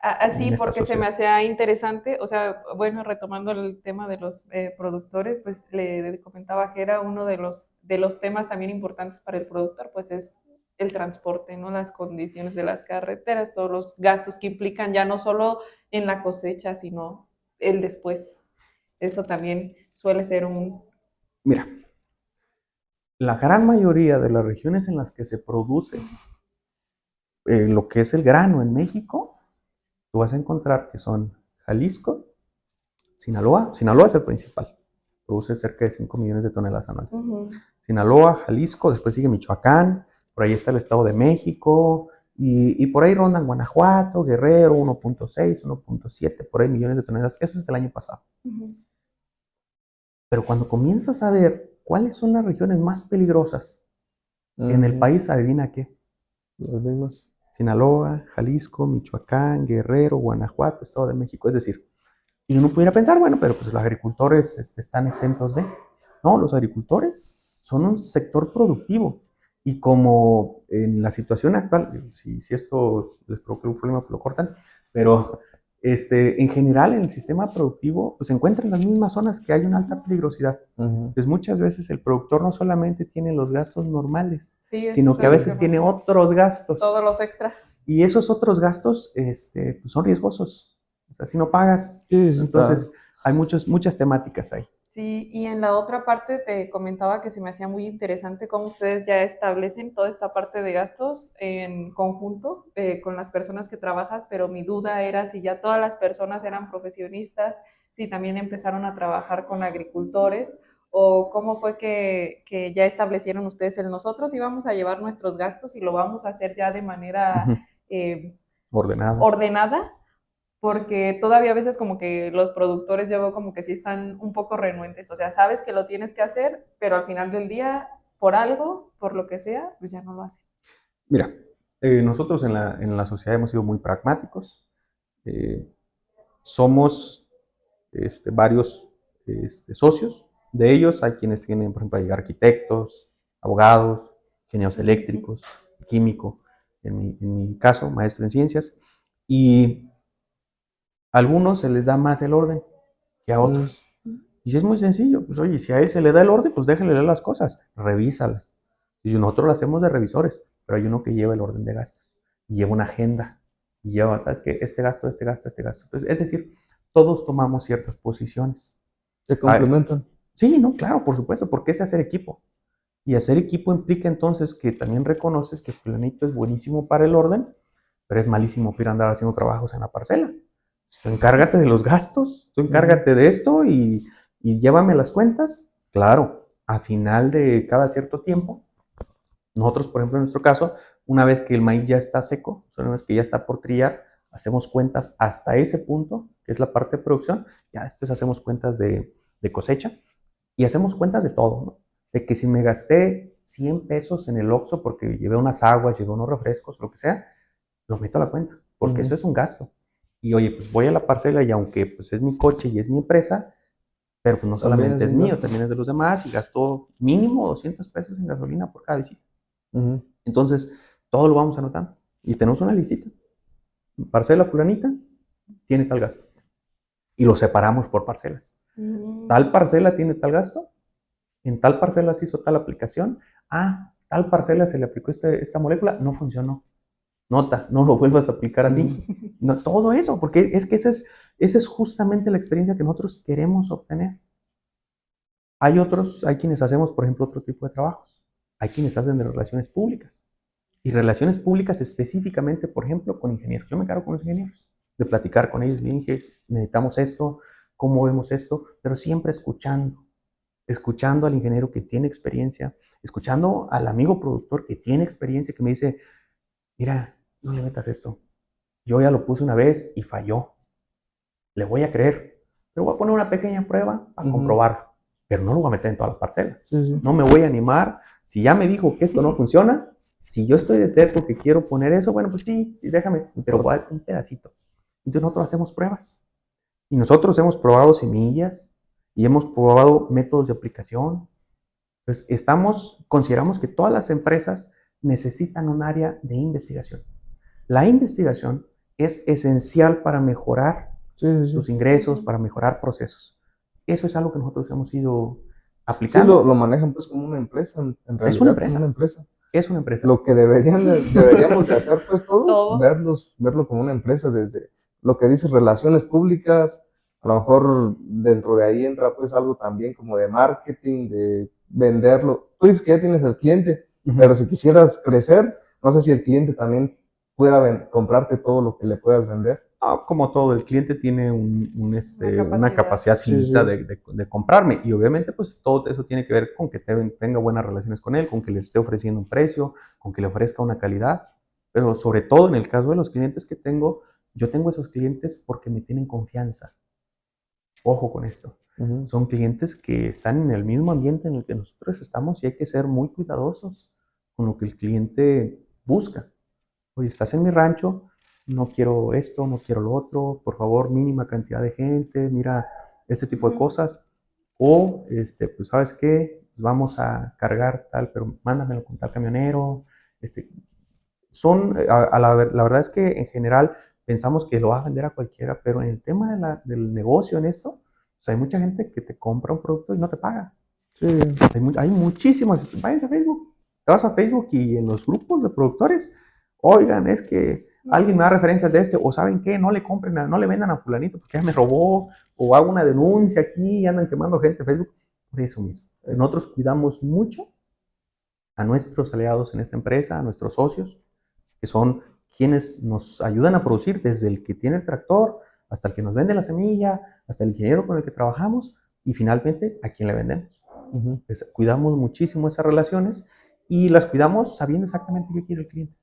así en esta porque se me sociedad. hacía interesante, o sea, bueno, retomando el tema de los productores, pues le comentaba que era uno de los temas también importantes para el productor, pues es el transporte, ¿no? Las condiciones de las carreteras, todos los gastos que implican ya no solo en la cosecha, sino el después. Eso también suele ser un... Mira, La gran mayoría de las regiones en las que se produce lo que es el grano en México, tú vas a encontrar que son Jalisco, Sinaloa. Sinaloa es el principal, produce cerca de 5 millones de toneladas anuales. Sinaloa, Jalisco, después sigue Michoacán, por ahí está el Estado de México, y por ahí rondan Guanajuato, Guerrero, 1.6, 1.7, por ahí millones de toneladas. Eso es del año pasado. Pero cuando comienzas a ver cuáles son las regiones más peligrosas en el país, adivina qué. Las mismas. Sinaloa, Jalisco, Michoacán, Guerrero, Guanajuato, Estado de México. Es decir, y uno pudiera pensar, bueno, pero pues los agricultores están exentos de. No, los agricultores son un sector productivo. Y como en la situación actual, si esto les provoca un problema, pues lo cortan, pero en general en el sistema productivo pues se encuentran en las mismas zonas que hay una alta peligrosidad. Pues muchas veces el productor no solamente tiene los gastos normales, Sí, sino que a veces tiene otros gastos. Todos los extras. Y esos otros gastos pues son riesgosos. O sea, si no pagas, Sí, entonces claro. hay muchas temáticas ahí. Sí, y en la otra parte te comentaba que se me hacía muy interesante cómo ustedes ya establecen toda esta parte de gastos en conjunto con las personas que trabajas, pero mi duda era si ya todas las personas eran profesionistas, si también empezaron a trabajar con agricultores o cómo fue que ya establecieron ustedes el nosotros íbamos a llevar nuestros gastos y lo vamos a hacer ya de manera ordenada. Porque todavía a veces como que los productores yo veo como que sí están un poco renuentes, o sea, sabes que lo tienes que hacer, pero al final del día, por algo, por lo que sea, pues ya no lo hacen. Mira, nosotros en la sociedad hemos sido muy pragmáticos, somos varios socios, de ellos hay quienes tienen, por ejemplo, arquitectos, abogados, ingenieros eléctricos, químico, en mi caso, maestro en ciencias, y a algunos se les da más el orden que a otros. Y si es muy sencillo, pues oye, si a él se le da el orden, pues déjale leer las cosas, revísalas. Y nosotros lo hacemos de revisores, pero hay uno que lleva el orden de gastos, y lleva una agenda, y lleva, ¿sabes qué? Este gasto, este gasto, este gasto. Entonces, es decir, todos tomamos ciertas posiciones. ¿Se complementan? Sí, no, claro, por supuesto, porque es hacer equipo. Y hacer equipo implica entonces que también reconoces que fulanito es buenísimo para el orden, pero es malísimo para andar haciendo trabajos en la parcela. Tú encárgate de los gastos, tú encárgate de esto y llévame las cuentas. Claro, a final de cada cierto tiempo, nosotros, por ejemplo, en nuestro caso, una vez que el maíz ya está seco, una vez que ya está por trillar, hacemos cuentas hasta ese punto, que es la parte de producción, ya después hacemos cuentas de cosecha y hacemos cuentas de todo, ¿no? De que si me gasté 100 pesos en el Oxxo porque llevé unas aguas, llevé unos refrescos, lo que sea, lo meto a la cuenta, porque eso es un gasto. Y oye, pues voy a la parcela y aunque pues es mi coche y es mi empresa, pero pues no solamente es mío, también es de los demás y gastó mínimo 200 pesos en gasolina por cada visita. Entonces, todo lo vamos anotando y tenemos una listita. Parcela fulanita tiene tal gasto. Y lo separamos por parcelas. Tal parcela tiene tal gasto, en tal parcela se hizo tal aplicación, tal parcela se le aplicó esta molécula, no funcionó. Nota, no lo vuelvas a aplicar así. No, todo eso, porque es que esa es justamente la experiencia que nosotros queremos obtener. Hay quienes hacemos, por ejemplo, otro tipo de trabajos. Hay quienes hacen de relaciones públicas. Y relaciones públicas específicamente, por ejemplo, con ingenieros. Yo me encargo con los ingenieros, de platicar con ellos. Bien, necesitamos esto, cómo vemos esto, pero siempre escuchando al ingeniero que tiene experiencia, escuchando al amigo productor que tiene experiencia, que me dice, mira, no le metas esto. Yo ya lo puse una vez y falló. Le voy a creer. Pero voy a poner una pequeña prueba para comprobarlo. Pero no lo voy a meter en todas las parcelas. No me voy a animar. Si ya me dijo que esto no funciona, si yo estoy de terco que quiero poner eso, bueno, pues sí, déjame. Pero voy a dar un pedacito. Entonces nosotros hacemos pruebas. Y nosotros hemos probado semillas y hemos probado métodos de aplicación. Entonces consideramos que todas las empresas necesitan un área de investigación. La investigación es esencial para mejorar tus ingresos, para mejorar procesos. Eso es algo que nosotros hemos ido aplicando. Sí, lo manejan pues como una empresa, en realidad. Es una empresa. Como una empresa. Es una empresa. Lo que deberíamos de hacer pues todos, verlo como una empresa, desde lo que dice relaciones públicas, a lo mejor dentro de ahí entra pues algo también como de marketing, de venderlo, tú dices que ya tienes el cliente, pero si quisieras crecer, no sé si el cliente también pueda comprarte todo lo que le puedas vender. No, como todo, el cliente tiene una capacidad Sí, finita sí. de comprarme y obviamente pues todo eso tiene que ver con que tenga buenas relaciones con él, con que le esté ofreciendo un precio, con que le ofrezca una calidad, pero sobre todo en el caso de los clientes que tengo, yo tengo esos clientes porque me tienen confianza. Ojo con esto. Ujú. Son clientes que están en el mismo ambiente en el que nosotros estamos y hay que ser muy cuidadosos con lo que el cliente busca. Oye, estás en mi rancho, no quiero esto, no quiero lo otro, por favor, mínima cantidad de gente, mira este tipo de cosas. O, pues, ¿sabes qué? Pues vamos a cargar tal, pero mándamelo con tal camionero. Este, la verdad es que en general pensamos que lo va a vender a cualquiera, pero en el tema del negocio en esto, pues hay mucha gente que te compra un producto y no te paga. Sí, Hay muchísimas. Váyanse a Facebook. Te vas a Facebook y en los grupos de productores, oigan, es que alguien me da referencias de o saben qué, no le compren, no le vendan a fulanito porque ya me robó, o hago una denuncia aquí y andan quemando gente en Facebook. Por eso mismo. Nosotros cuidamos mucho a nuestros aliados en esta empresa, a nuestros socios, que son quienes nos ayudan a producir, desde el que tiene el tractor, hasta el que nos vende la semilla, hasta el ingeniero con el que trabajamos y finalmente a quien le vendemos. ujú. Pues, cuidamos muchísimo esas relaciones y las cuidamos sabiendo exactamente qué quiere el cliente.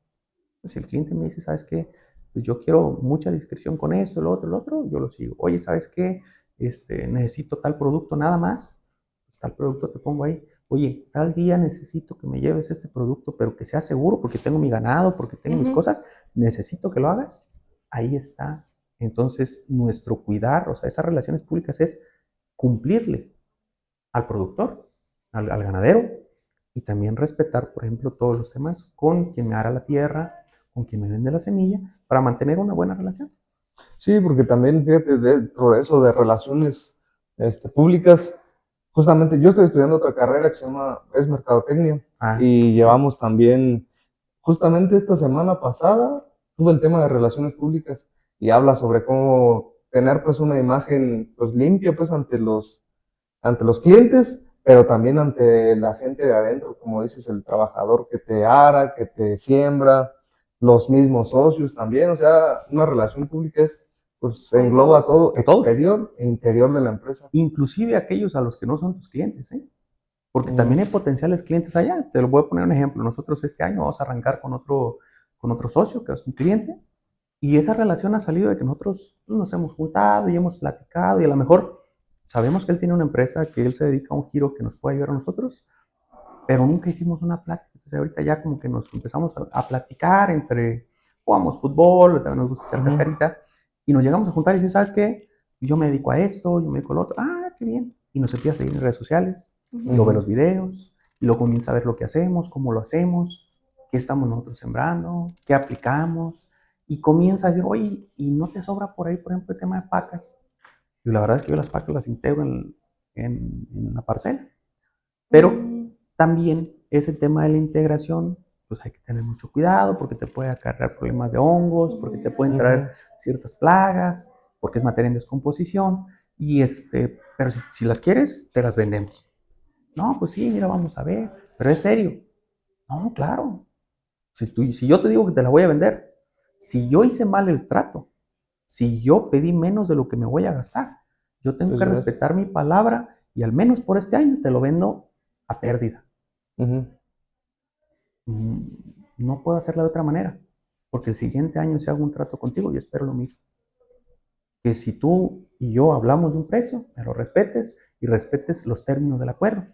Pues si el cliente me dice, ¿sabes qué? Pues yo quiero mucha discreción con esto, lo otro, yo lo sigo. Oye, ¿sabes qué? Necesito tal producto nada más, pues tal producto te pongo ahí. Oye, tal día necesito que me lleves este producto, pero que sea seguro porque tengo mi ganado, porque tengo mis cosas, necesito que lo hagas. Ahí está. Entonces, nuestro cuidar, o sea, esas relaciones públicas es cumplirle al productor, al ganadero, y también respetar, por ejemplo, todos los temas con quien me ara la tierra, con quien me vende la semilla, para mantener una buena relación. Sí, porque también, fíjate, dentro de eso de relaciones públicas, justamente yo estoy estudiando otra carrera que es mercadotecnia Ah, y llevamos también, justamente esta semana pasada, tuve el tema de relaciones públicas y habla sobre cómo tener pues una imagen pues limpia pues ante los clientes, pero también ante la gente de adentro, como dices, el trabajador que te ara, que te siembra, los mismos socios también, o sea, una relación pública pues Con engloba todos. todo a todos, exterior e interior de la empresa. inclusive aquellos a los que no son tus clientes, ¿eh? Porque Mm, también hay potenciales clientes allá. Te lo voy a poner un ejemplo. Nosotros este año vamos a arrancar con otro socio, que es un cliente, y esa relación ha salido de que nosotros nos hemos juntado y hemos platicado, y a lo mejor sabemos que él tiene una empresa, que él se dedica a un giro que nos puede ayudar a nosotros, pero nunca hicimos una plática. Entonces ahorita ya como que nos empezamos a platicar entre, jugamos fútbol, también nos gusta echar ujú, cascarita, y nos llegamos a juntar y decir, ¿sabes qué? Yo me dedico a esto, yo me dedico al otro. Ah, qué bien. Y nos empieza a seguir en redes sociales, y lo ve ujú. los videos, y lo comienza a ver lo que hacemos, cómo lo hacemos, qué estamos nosotros sembrando, qué aplicamos, y comienza a decir, oye, ¿y no te sobra por ahí, por ejemplo, el tema de pacas? Y la verdad es que yo las pacas las integro en la parcela. Pero también ese tema de la integración, pues hay que tener mucho cuidado porque te puede acarrear problemas de hongos, porque te pueden traer Ujú. ciertas plagas, porque es materia en descomposición. Pero si las quieres, te las vendemos. No, pues sí, mira, vamos a ver, pero es serio. No, claro. Si yo te digo que te la voy a vender, si yo hice mal el trato, si yo pedí menos de lo que me voy a gastar, yo tengo que Así es. respetar mi palabra y al menos por este año te lo vendo a pérdida. Ujú. Mm, No puedo hacerla de otra manera, porque el siguiente año si hago un trato contigo, yo espero lo mismo. Que si tú y yo hablamos de un precio, me lo respetes y respetes los términos del acuerdo.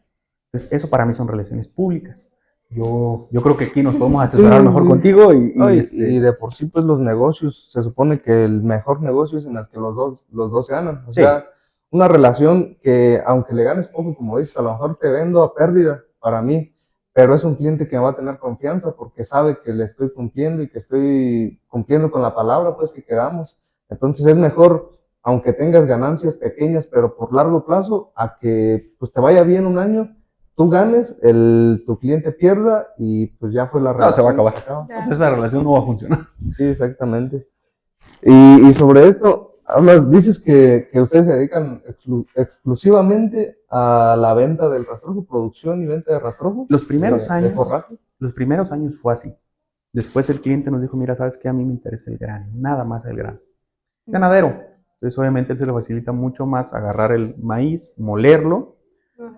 Entonces, eso para mí son relaciones públicas. Yo creo que aquí nos podemos Sí, asesorar mejor sí. contigo Ay, y de por sí, pues los negocios, se supone que el mejor negocio es en el que los dos ganan. O sí, sea, una relación que aunque le ganes poco, como dices, a lo mejor te vendo a pérdida para mí, pero es un cliente que me va a tener confianza porque sabe que le estoy cumpliendo y que estoy cumpliendo con la palabra, pues que quedamos. Entonces es mejor, aunque tengas ganancias pequeñas, pero por largo plazo, a que pues te vaya bien un año, tú ganes, tu cliente pierda y pues ya fue la no, se va a relación, acabar. se acaba. Esa relación no va a funcionar. Sí, exactamente. Y sobre esto, Dices que ustedes se dedican exclusivamente a la venta del rastrojo, producción y venta de rastrojo, Los primeros de años, forraje. los primeros años fue así. Después el cliente nos dijo, mira, ¿sabes qué? A mí me interesa el grano, nada más el grano. Ganadero. Entonces, obviamente, él se le facilita mucho más agarrar el maíz, molerlo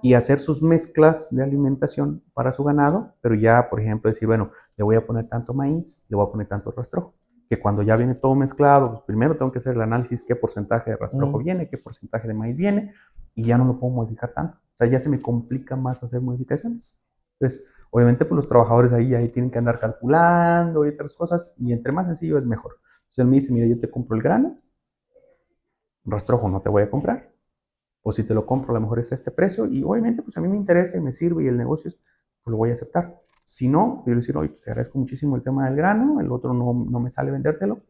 y hacer sus mezclas de alimentación para su ganado, pero ya, por ejemplo, decir, bueno, le voy a poner tanto maíz, le voy a poner tanto rastrojo. Que cuando ya viene todo mezclado, pues primero tengo que hacer el análisis qué porcentaje de rastrojo viene, qué porcentaje de maíz viene, y ya no lo puedo modificar tanto. O sea, ya se me complica más hacer modificaciones. Entonces, obviamente, pues los trabajadores ahí tienen que andar calculando y otras cosas, y entre más sencillo es mejor. Entonces él me dice, mira, yo te compro el grano, rastrojo no te voy a comprar, o si te lo compro a lo mejor es a este precio, y obviamente pues a mí me interesa y me sirve y el negocio es, pues lo voy a aceptar. Si no, yo le decir, oye, pues te agradezco muchísimo el tema del grano, el otro no me sale vendértelo,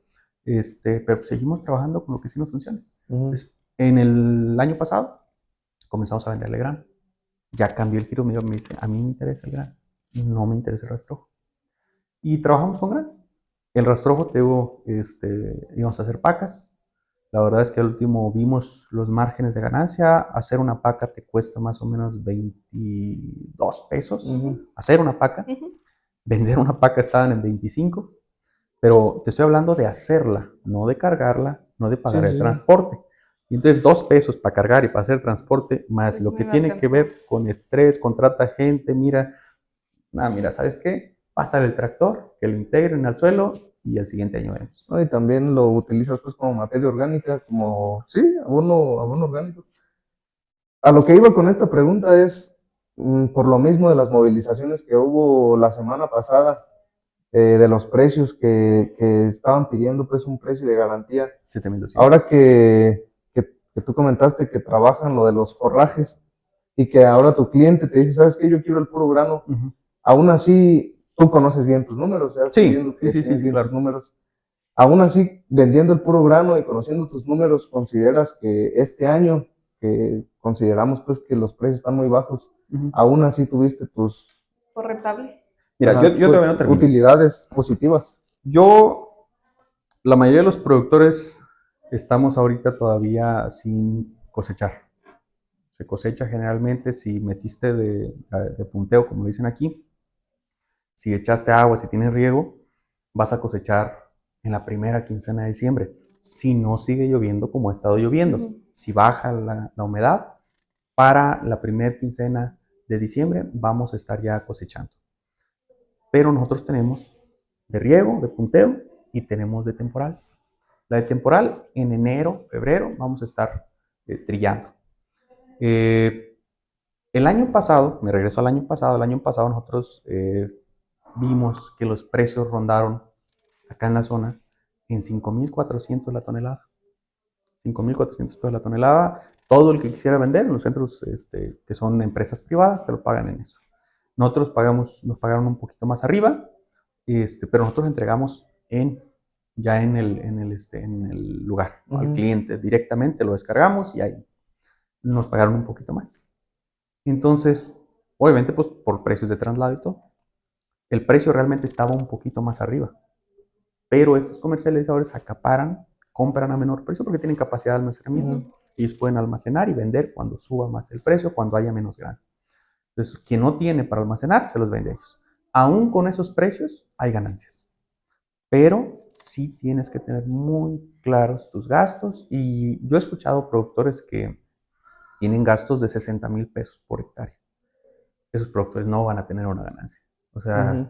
pero pues, seguimos trabajando con lo que sí nos funciona. Pues, en el año pasado comenzamos a venderle grano. Ya cambió el giro, me dice, a mí me interesa el grano, no me interesa el rastrojo. Y trabajamos con grano. El rastrojo, íbamos a hacer pacas. La verdad es que al último vimos los márgenes de ganancia. Hacer una paca te cuesta más o menos 22 pesos. Hacer una paca. Vender una paca estaban en 25. Pero te estoy hablando de hacerla, no de cargarla, no de pagar el transporte. Y entonces 2 pesos para cargar y para hacer transporte, más Pues lo no que me tiene que alcanzó. ver con estrés, contrata gente, mira, ¿sabes qué? Pásale el tractor, que lo integren al suelo y el siguiente año vemos. ¿No? Y también lo utilizas pues como materia orgánica, como, sí, abono orgánico. A lo que iba con esta pregunta es, por lo mismo de las movilizaciones que hubo la semana pasada, de los precios que estaban pidiendo pues un precio de garantía. 7,200. Ahora que tú comentaste que trabajan lo de los forrajes y que ahora tu cliente te dice, ¿sabes qué? Yo quiero el puro grano. Aún así, tú conoces bien tus números, ya estoy viendo que tienes bien tus números. Aún así, vendiendo el puro grano y conociendo tus números, ¿consideras que este año, que consideramos pues que los precios están muy bajos, aún así tuviste tus ¿Fue rentable? Mira, yo todavía no termino. utilidades positivas? La mayoría de los productores estamos ahorita todavía sin cosechar. Se cosecha generalmente si metiste de punteo, como dicen aquí. Si echaste agua, si tienes riego, vas a cosechar en la primera quincena de diciembre. Si no sigue lloviendo como ha estado lloviendo. Si baja la humedad, para la primera quincena de diciembre vamos a estar ya cosechando. Pero nosotros tenemos de riego, de punteo y tenemos de temporal. La de temporal en enero, febrero vamos a estar trillando. El año pasado, me regreso al año pasado, nosotros vimos que los precios rondaron acá en la zona en 5,400 la tonelada. 5,400 pesos la tonelada. Todo el que quisiera vender en los centros que son empresas privadas te lo pagan en eso. Nosotros nos pagaron un poquito más arriba, pero nosotros entregamos ya en el lugar, ¿no? Al cliente directamente lo descargamos y ahí nos pagaron un poquito más. Entonces, obviamente, pues por precios de traslado y todo, el precio realmente estaba un poquito más arriba, pero estos comercializadores acaparan, compran a menor precio porque tienen capacidad de almacenamiento. Ellos pueden almacenar y vender cuando suba más el precio, cuando haya menos grano. Entonces, quien no tiene para almacenar, se los vende a ellos. Aún con esos precios, hay ganancias. Pero sí tienes que tener muy claros tus gastos. Y yo he escuchado productores que tienen gastos de 60,000 pesos por hectárea. Esos productores no van a tener una ganancia. O sea,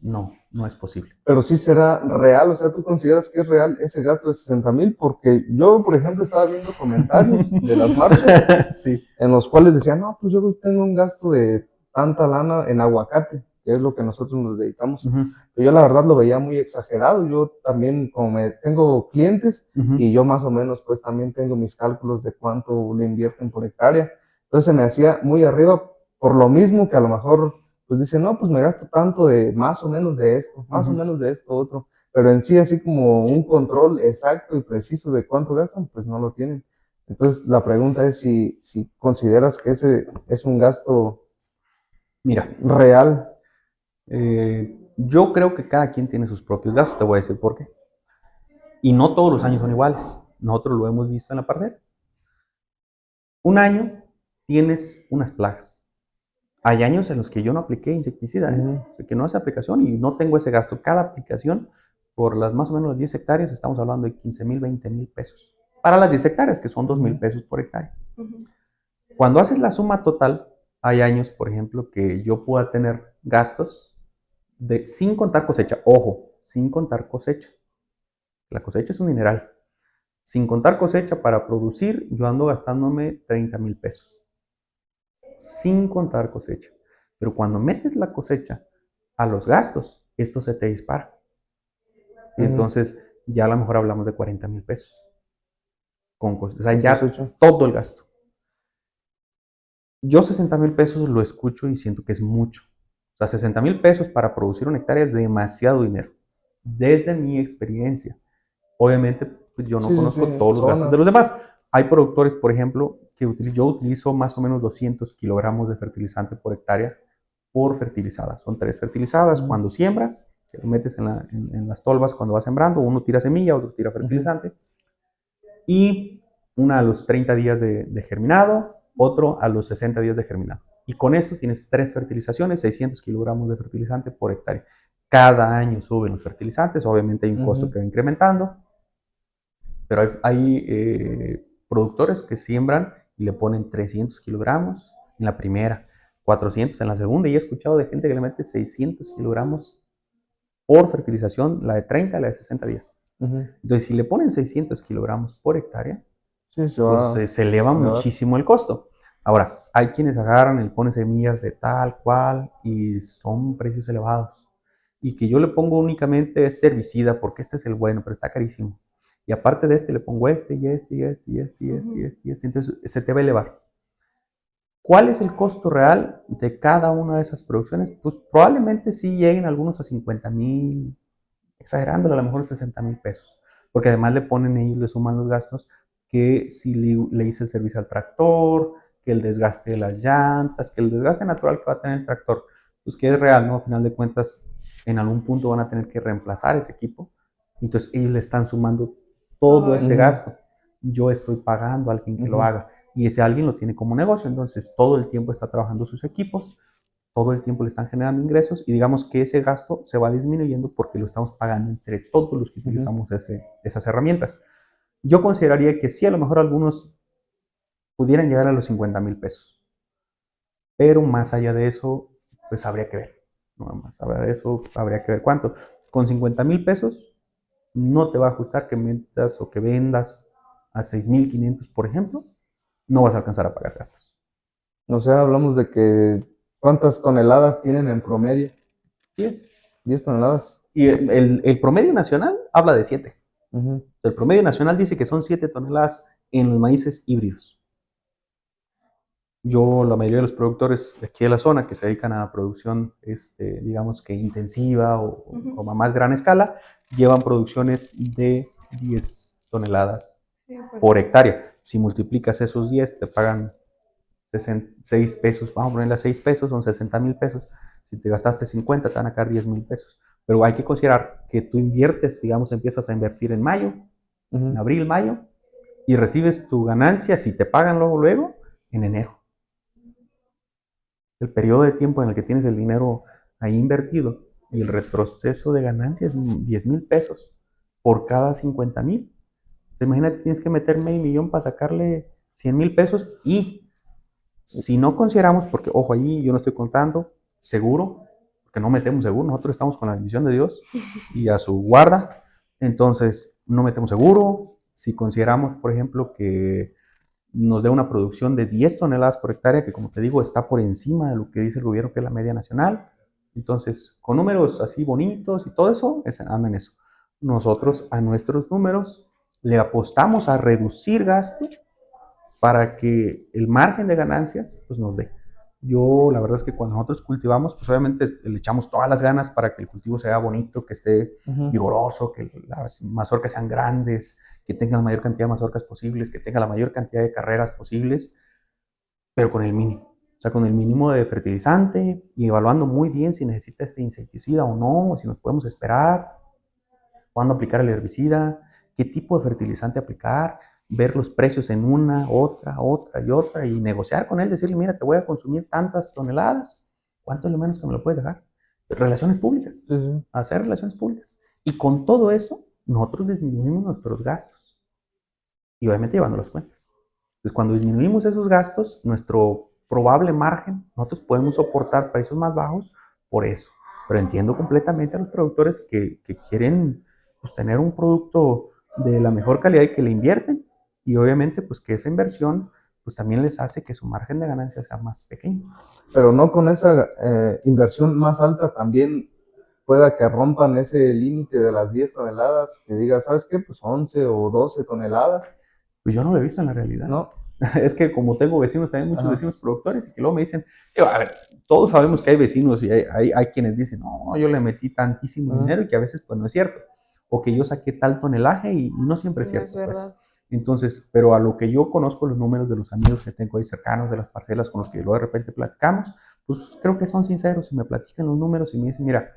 no es posible. Pero sí será real, o sea, ¿tú consideras que es real ese gasto de 60,000? Porque yo, por ejemplo, estaba viendo comentarios de las marcas Sí. en los cuales decían, no, pues yo tengo un gasto de tanta lana en aguacate, que es lo que nosotros nos dedicamos. Pero yo la verdad lo veía muy exagerado. Yo también, como tengo clientes y yo más o menos pues también tengo mis cálculos de cuánto le invierten por hectárea. Entonces se me hacía muy arriba por lo mismo que a lo mejor pues dicen, no, pues me gasto tanto de más o menos de esto, más o menos de esto otro. Pero en sí, así como un control exacto y preciso de cuánto gastan, pues no lo tienen. Entonces, la pregunta es si consideras que ese es un gasto Mira, real. yo creo que cada quien tiene sus propios gastos, te voy a decir por qué. Y no todos los años son iguales. nosotros lo hemos visto en la parcela. Un año tienes unas plagas. Hay años en los que yo no apliqué insecticida, o sea, que no hace aplicación y no tengo ese gasto. Cada aplicación, por las más o menos las 10 hectáreas, estamos hablando de 15,000, 20,000 pesos. Para las 10 hectáreas, que son 2,000 pesos por hectárea. Cuando haces la suma total, hay años, por ejemplo, que yo pueda tener gastos sin contar cosecha. Ojo, sin contar cosecha. La cosecha es un mineral. Sin contar cosecha, para producir, yo ando gastándome 30,000 pesos. Sin contar cosecha. Pero cuando metes la cosecha a los gastos, esto se te dispara. Y entonces ya a lo mejor hablamos de 40,000 pesos. O sea, ya todo el gasto. Yo 60,000 pesos lo escucho y siento que es mucho. O sea, 60,000 pesos para producir una hectárea es demasiado dinero. Desde mi experiencia. Obviamente, pues yo no conozco todos los gastos de los demás. Hay productores, por ejemplo, que yo utilizo más o menos 200 kilogramos de fertilizante por hectárea por fertilizada. Son 3 fertilizadas. Cuando siembras, que lo metes en las tolvas cuando vas sembrando, uno tira semilla, otro tira fertilizante. Y una a los 30 días de germinado, otro a los 60 días de germinado. Y con esto tienes 3 fertilizaciones, 600 kilogramos de fertilizante por hectárea. Cada año suben los fertilizantes, obviamente hay un costo que va incrementando, pero hay productores que siembran y le ponen 300 kilogramos en la primera, 400 en la segunda, y he escuchado de gente que le mete 600 kilogramos por fertilización, la de 30 y la de 60 días. Entonces, si le ponen 600 kilogramos por hectárea, pues se eleva muchísimo el costo. Ahora, hay quienes agarran y ponen semillas de tal cual y son precios elevados. Y que yo le pongo únicamente este herbicida porque este es el bueno, pero está carísimo. Y aparte de este le pongo este y este y este y este y este y este y este. Entonces se te va a elevar. ¿Cuál es el costo real de cada una de esas producciones? Pues probablemente sí lleguen algunos a 50,000, exagerándolo, a lo mejor 60,000 pesos. Porque además le ponen ellos, le suman los gastos, que si le hice el servicio al tractor, que el desgaste de las llantas, que el desgaste natural que va a tener el tractor, pues que es real, ¿no? A final de cuentas, en algún punto van a tener que reemplazar ese equipo. Entonces ellos le están sumando todo ese gasto. Yo estoy pagando a alguien que lo haga. Y ese alguien lo tiene como negocio. Entonces todo el tiempo está trabajando sus equipos, todo el tiempo le están generando ingresos y digamos que ese gasto se va disminuyendo porque lo estamos pagando entre todos los que utilizamos esas herramientas. Yo consideraría que sí, a lo mejor algunos pudieran llegar a los 50,000 pesos, pero más allá de eso, pues habría que ver. No, más allá de eso, habría que ver cuánto. Con 50,000 pesos no te va a ajustar que metas o que vendas a 6,500, por ejemplo, no vas a alcanzar a pagar gastos. O sea, hablamos de que ¿cuántas toneladas tienen en promedio? 10. 10 toneladas. Y el promedio nacional habla de 7. El promedio nacional dice que son 7 toneladas en los maíces híbridos. La mayoría de los productores de aquí de la zona que se dedican a producción, digamos que intensiva o a más gran escala, llevan producciones de 10 toneladas por hectárea. Si multiplicas esos 10, te pagan 6 pesos, vamos a ponerle a 6 pesos, son 60,000 pesos. Si te gastaste 50, te van a caer 10,000 pesos. Pero hay que considerar que tú inviertes, digamos, empiezas a invertir en mayo, en abril, mayo, y recibes tu ganancia, si te pagan luego, en enero. El periodo de tiempo en el que tienes el dinero ahí invertido y el retroceso de ganancias, 10,000 pesos por cada 50,000. Imagínate, tienes que meter medio millón para sacarle 100,000 pesos y si no consideramos, porque ojo, ahí yo no estoy contando seguro, porque no metemos seguro, nosotros estamos con la bendición de Dios y a su guarda, entonces no metemos seguro. Si consideramos, por ejemplo, que nos dé una producción de 10 toneladas por hectárea, que como te digo, está por encima de lo que dice el gobierno que es la media nacional, entonces con números así bonitos y todo eso, anda en eso. Nosotros a nuestros números le apostamos a reducir gasto para que el margen de ganancias pues nos dé. Yo la verdad es que cuando nosotros cultivamos, pues obviamente le echamos todas las ganas para que el cultivo sea bonito, que esté vigoroso, que las mazorcas sean grandes, que tenga la mayor cantidad de mazorcas posibles, que tenga la mayor cantidad de carreras posibles, pero con el mínimo. O sea, con el mínimo de fertilizante y evaluando muy bien si necesita este insecticida o no, o si nos podemos esperar, cuándo aplicar el herbicida, qué tipo de fertilizante aplicar, ver los precios en una, otra y otra, y negociar con él, decirle, mira, te voy a consumir tantas toneladas, ¿cuánto es lo menos que me lo puedes dejar? Relaciones públicas, Sí, sí. hacer relaciones públicas. Y con todo eso, nosotros disminuimos nuestros gastos y obviamente llevando las cuentas. Entonces, cuando disminuimos esos gastos, nuestro probable margen, nosotros podemos soportar precios más bajos por eso. Pero entiendo completamente a los productores que quieren pues, tener un producto de la mejor calidad y que le invierten. Y obviamente, pues que esa inversión pues también les hace que su margen de ganancia sea más pequeño. Pero no con esa inversión más alta también pueda que rompan ese límite de las 10 toneladas, que diga, ¿sabes qué? Pues 11 o 12 toneladas, Pues yo no lo he visto en la realidad. ¿no? Es que como tengo vecinos, también muchos Ajá. vecinos productores, y que luego me dicen, a ver, todos sabemos que hay vecinos y hay quienes dicen, no, yo le metí tantísimo dinero y que a veces pues no es cierto, o que yo saqué tal tonelaje y no siempre es No es cierto, pues. verdad. Entonces, pero a lo que yo conozco los números de los amigos que tengo ahí cercanos, de las parcelas con los que luego de repente platicamos, pues creo que son sinceros y me platican los números y me dicen, mira,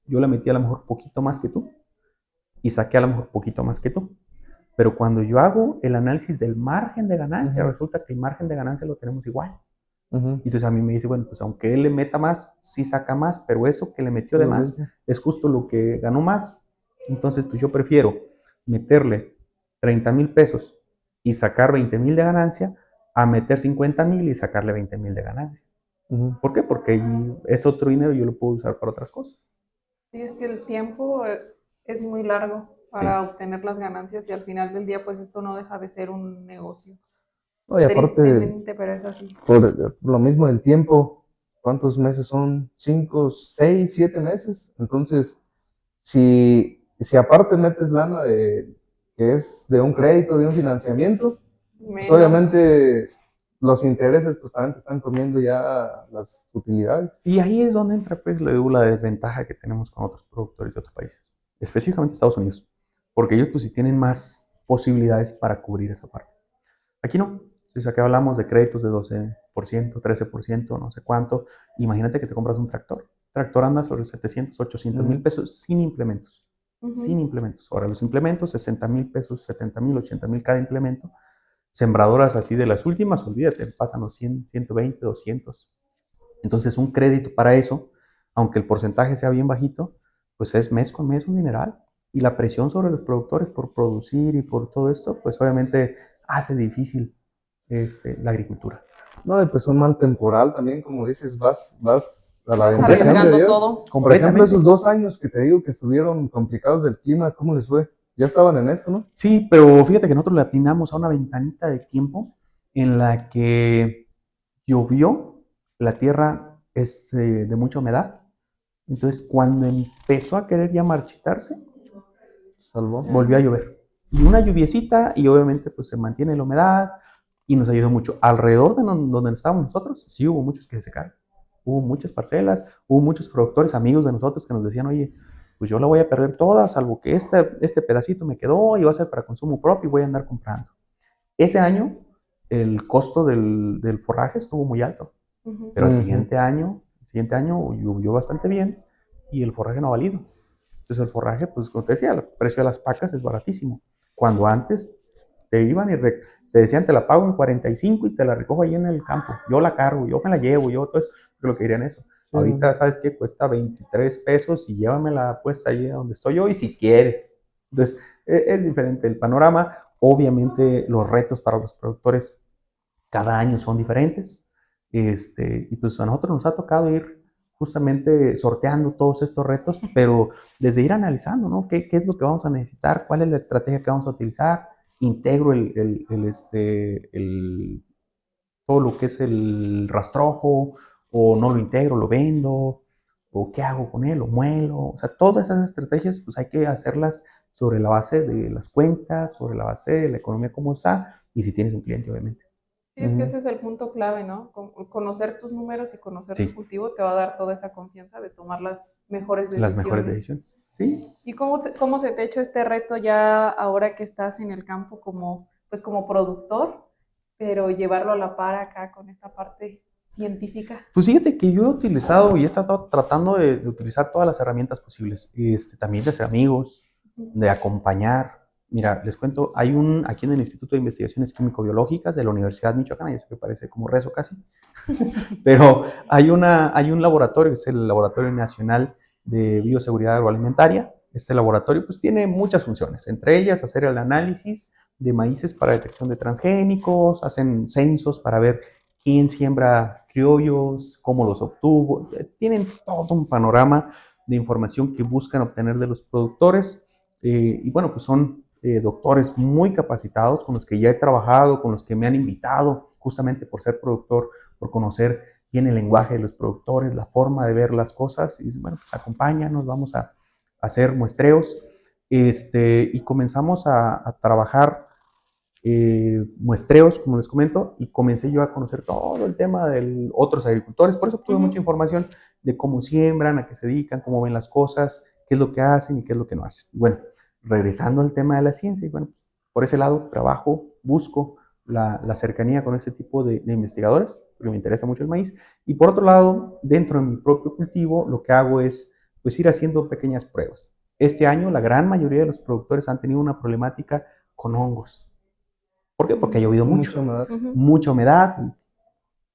yo le metí a lo mejor poquito más que tú y saqué a lo mejor poquito más que tú. Pero cuando yo hago el análisis del margen de ganancia, resulta que el margen de ganancia lo tenemos igual. Entonces a mí me dice, bueno, pues aunque él le meta más, sí saca más, pero eso que le metió de más es justo lo que ganó más. Entonces, pues yo prefiero meterle 30,000 pesos y sacar 20,000 de ganancia a meter 50,000 y sacarle 20,000 de ganancia. ¿Por qué? Porque es otro dinero y yo lo puedo usar para otras cosas. Sí, es que el tiempo es muy largo para obtener las ganancias y al final del día, pues esto no deja de ser un negocio. No, y aparte, Tristemente, pero es así. por lo mismo del tiempo, ¿cuántos meses son? 5, 6, 7 meses. Entonces, si aparte metes lana que es de un crédito, de un financiamiento, pues Menos. obviamente los intereses pues también te están comiendo ya las utilidades. Y ahí es donde entra pues la desventaja que tenemos con otros productores de otros países, específicamente Estados Unidos, porque ellos pues sí tienen más posibilidades para cubrir esa parte. Aquí no. O sea, que hablamos de créditos de 12%, 13%, no sé cuánto. Imagínate que te compras un tractor. El tractor anda sobre 700, 800,000 pesos sin implementos. Sin implementos. Ahora los implementos, 60,000 pesos, 70,000, 80,000 cada implemento. Sembradoras así de las últimas, olvídate, pasan los 100, 120, 200. Entonces un crédito para eso, aunque el porcentaje sea bien bajito, pues es mes con mes un dineral. Y la presión sobre los productores por producir y por todo esto, pues obviamente hace difícil la agricultura. No, y pues un mal temporal también, como dices, vas a la Vas bendición de arriesgando Dios. todo. Por ejemplo, esos 2 años que te digo que estuvieron complicados del clima, ¿cómo les fue? Ya estaban en esto, ¿no? Sí, pero fíjate que nosotros le atinamos a una ventanita de tiempo en la que llovió, la tierra es de mucha humedad. Entonces, cuando empezó a querer ya marchitarse, Salvó. volvió a llover. Y una lluviecita, y obviamente pues se mantiene la humedad y nos ayudó mucho. Alrededor de donde estábamos nosotros, sí hubo muchos que se secaron. Hubo muchas parcelas, hubo muchos productores amigos de nosotros que nos decían, oye, pues yo la voy a perder toda, salvo que este pedacito me quedó y va a ser para consumo propio y voy a andar comprando. Ese año el costo del forraje estuvo muy alto, pero el siguiente año llovió bastante bien y el forraje no ha valido. Entonces el forraje, pues como te decía, el precio de las pacas es baratísimo. Cuando antes te iban y te decían, te la pago en 45 y te la recojo ahí en el campo. Yo la cargo, yo me la llevo, yo todo eso, lo que dirían eso. Ahorita, ¿sabes qué? Cuesta 23 pesos y llévamela puesta ahí donde estoy yo y si quieres. Entonces, es diferente el panorama. Obviamente, los retos para los productores cada año son diferentes. Y pues a nosotros nos ha tocado ir justamente sorteando todos estos retos, pero desde ir analizando, ¿no? ¿Qué es lo que vamos a necesitar? ¿Cuál es la estrategia que vamos a utilizar? Integro todo lo que es el rastrojo, o no lo integro, lo vendo, o qué hago con él, lo muelo. O sea, todas esas estrategias, pues hay que hacerlas sobre la base de las cuentas, sobre la base de la economía como está, y si tienes un cliente, obviamente. Sí, es que ese es el punto clave, ¿no? Conocer tus números y conocer tu Sí, cultivo te va a dar toda esa confianza de tomar las mejores las decisiones. mejores decisiones. Sí. ¿Y cómo se te ha hecho este reto ya ahora que estás en el campo pues como productor, pero llevarlo a la par acá con esta parte científica? Pues fíjate que yo he utilizado y he estado tratando de utilizar todas las herramientas posibles. También de ser amigos, de acompañar. Mira, les cuento, aquí en el Instituto de Investigaciones Químico-Biológicas de la Universidad Michoacana, y eso que parece como rezo casi, pero hay un laboratorio, es el Laboratorio Nacional de Bioseguridad Agroalimentaria. Este laboratorio pues tiene muchas funciones, entre ellas hacer el análisis de maíces para detección de transgénicos, hacen censos para ver quién siembra criollos, cómo los obtuvo, tienen todo un panorama de información que buscan obtener de los productores, y bueno, pues son doctores muy capacitados con los que ya he trabajado, con los que me han invitado justamente por ser productor, por conocer bien el lenguaje de los productores, la forma de ver las cosas, y bueno, pues acompáñanos, vamos a hacer muestreos, y comenzamos a trabajar muestreos, como les comento, y comencé yo a conocer todo el tema de otros agricultores, por eso obtuve mucha información de cómo siembran, a qué se dedican, cómo ven las cosas, qué es lo que hacen y qué es lo que no hacen. Bueno, regresando al tema de la ciencia, y bueno, pues, por ese lado trabajo, busco la cercanía con este tipo de investigadores, porque me interesa mucho el maíz, y por otro lado, dentro de mi propio cultivo, lo que hago es pues ir haciendo pequeñas pruebas. Este año la gran mayoría de los productores han tenido una problemática con hongos. ¿Por qué? Porque ha llovido mucho, Mucha humedad. mucha humedad,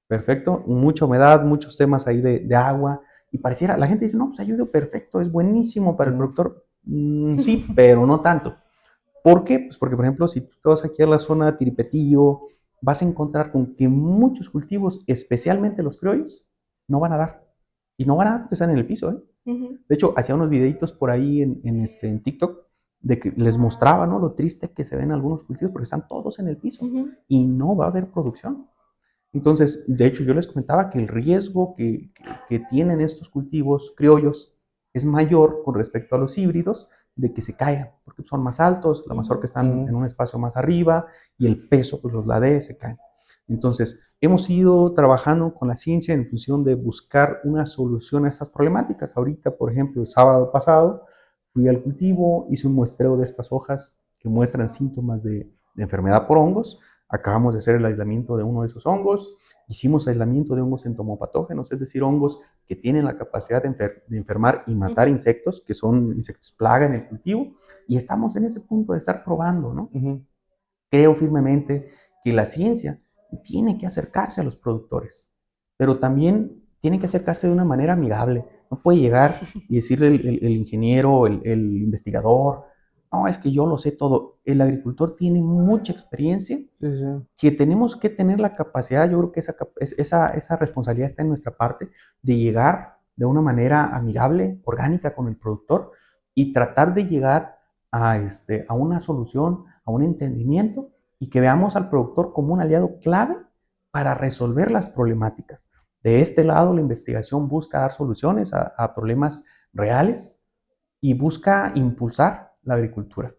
perfecto, mucha humedad, muchos temas ahí de agua, y pareciera, la gente dice, no, pues ha llovido perfecto, es buenísimo para el productor. Sí, pero no tanto. ¿Por qué? Pues porque, por ejemplo, si tú te vas aquí a la zona de Tiripetillo, vas a encontrar con que muchos cultivos, especialmente los criollos, no van a dar. Y no van a dar porque están en el piso, ¿eh? De hecho, hacía unos videitos por ahí en TikTok de que les mostraba, ¿no? Lo triste que se ven algunos cultivos porque están todos en el piso y no va a haber producción. Entonces, de hecho, yo les comentaba que el riesgo que tienen estos cultivos criollos es mayor con respecto a los híbridos de que se caigan, porque son más altos, la mazorca están en un espacio más arriba y el peso, pues los ladees se caen. Entonces, hemos ido trabajando con la ciencia en función de buscar una solución a estas problemáticas. Ahorita, por ejemplo, el sábado pasado fui al cultivo, hice un muestreo de estas hojas que muestran síntomas de enfermedad por hongos. Acabamos de hacer el aislamiento de uno de esos hongos, hicimos aislamiento de hongos entomopatógenos, es decir, hongos que tienen la capacidad de enfermar y matar insectos, que son insectos plaga en el cultivo, y estamos en ese punto de estar probando, ¿no? Creo firmemente que la ciencia tiene que acercarse a los productores, pero también tiene que acercarse de una manera amigable. No puede llegar y decirle el ingeniero, el investigador, no, es que yo lo sé todo. El agricultor tiene mucha experiencia que tenemos que tener la capacidad, yo creo que esa responsabilidad está en nuestra parte, de llegar de una manera amigable, orgánica con el productor y tratar de llegar a una solución, a un entendimiento y que veamos al productor como un aliado clave para resolver las problemáticas. De este lado, la investigación busca dar soluciones a problemas reales y busca impulsar la agricultura.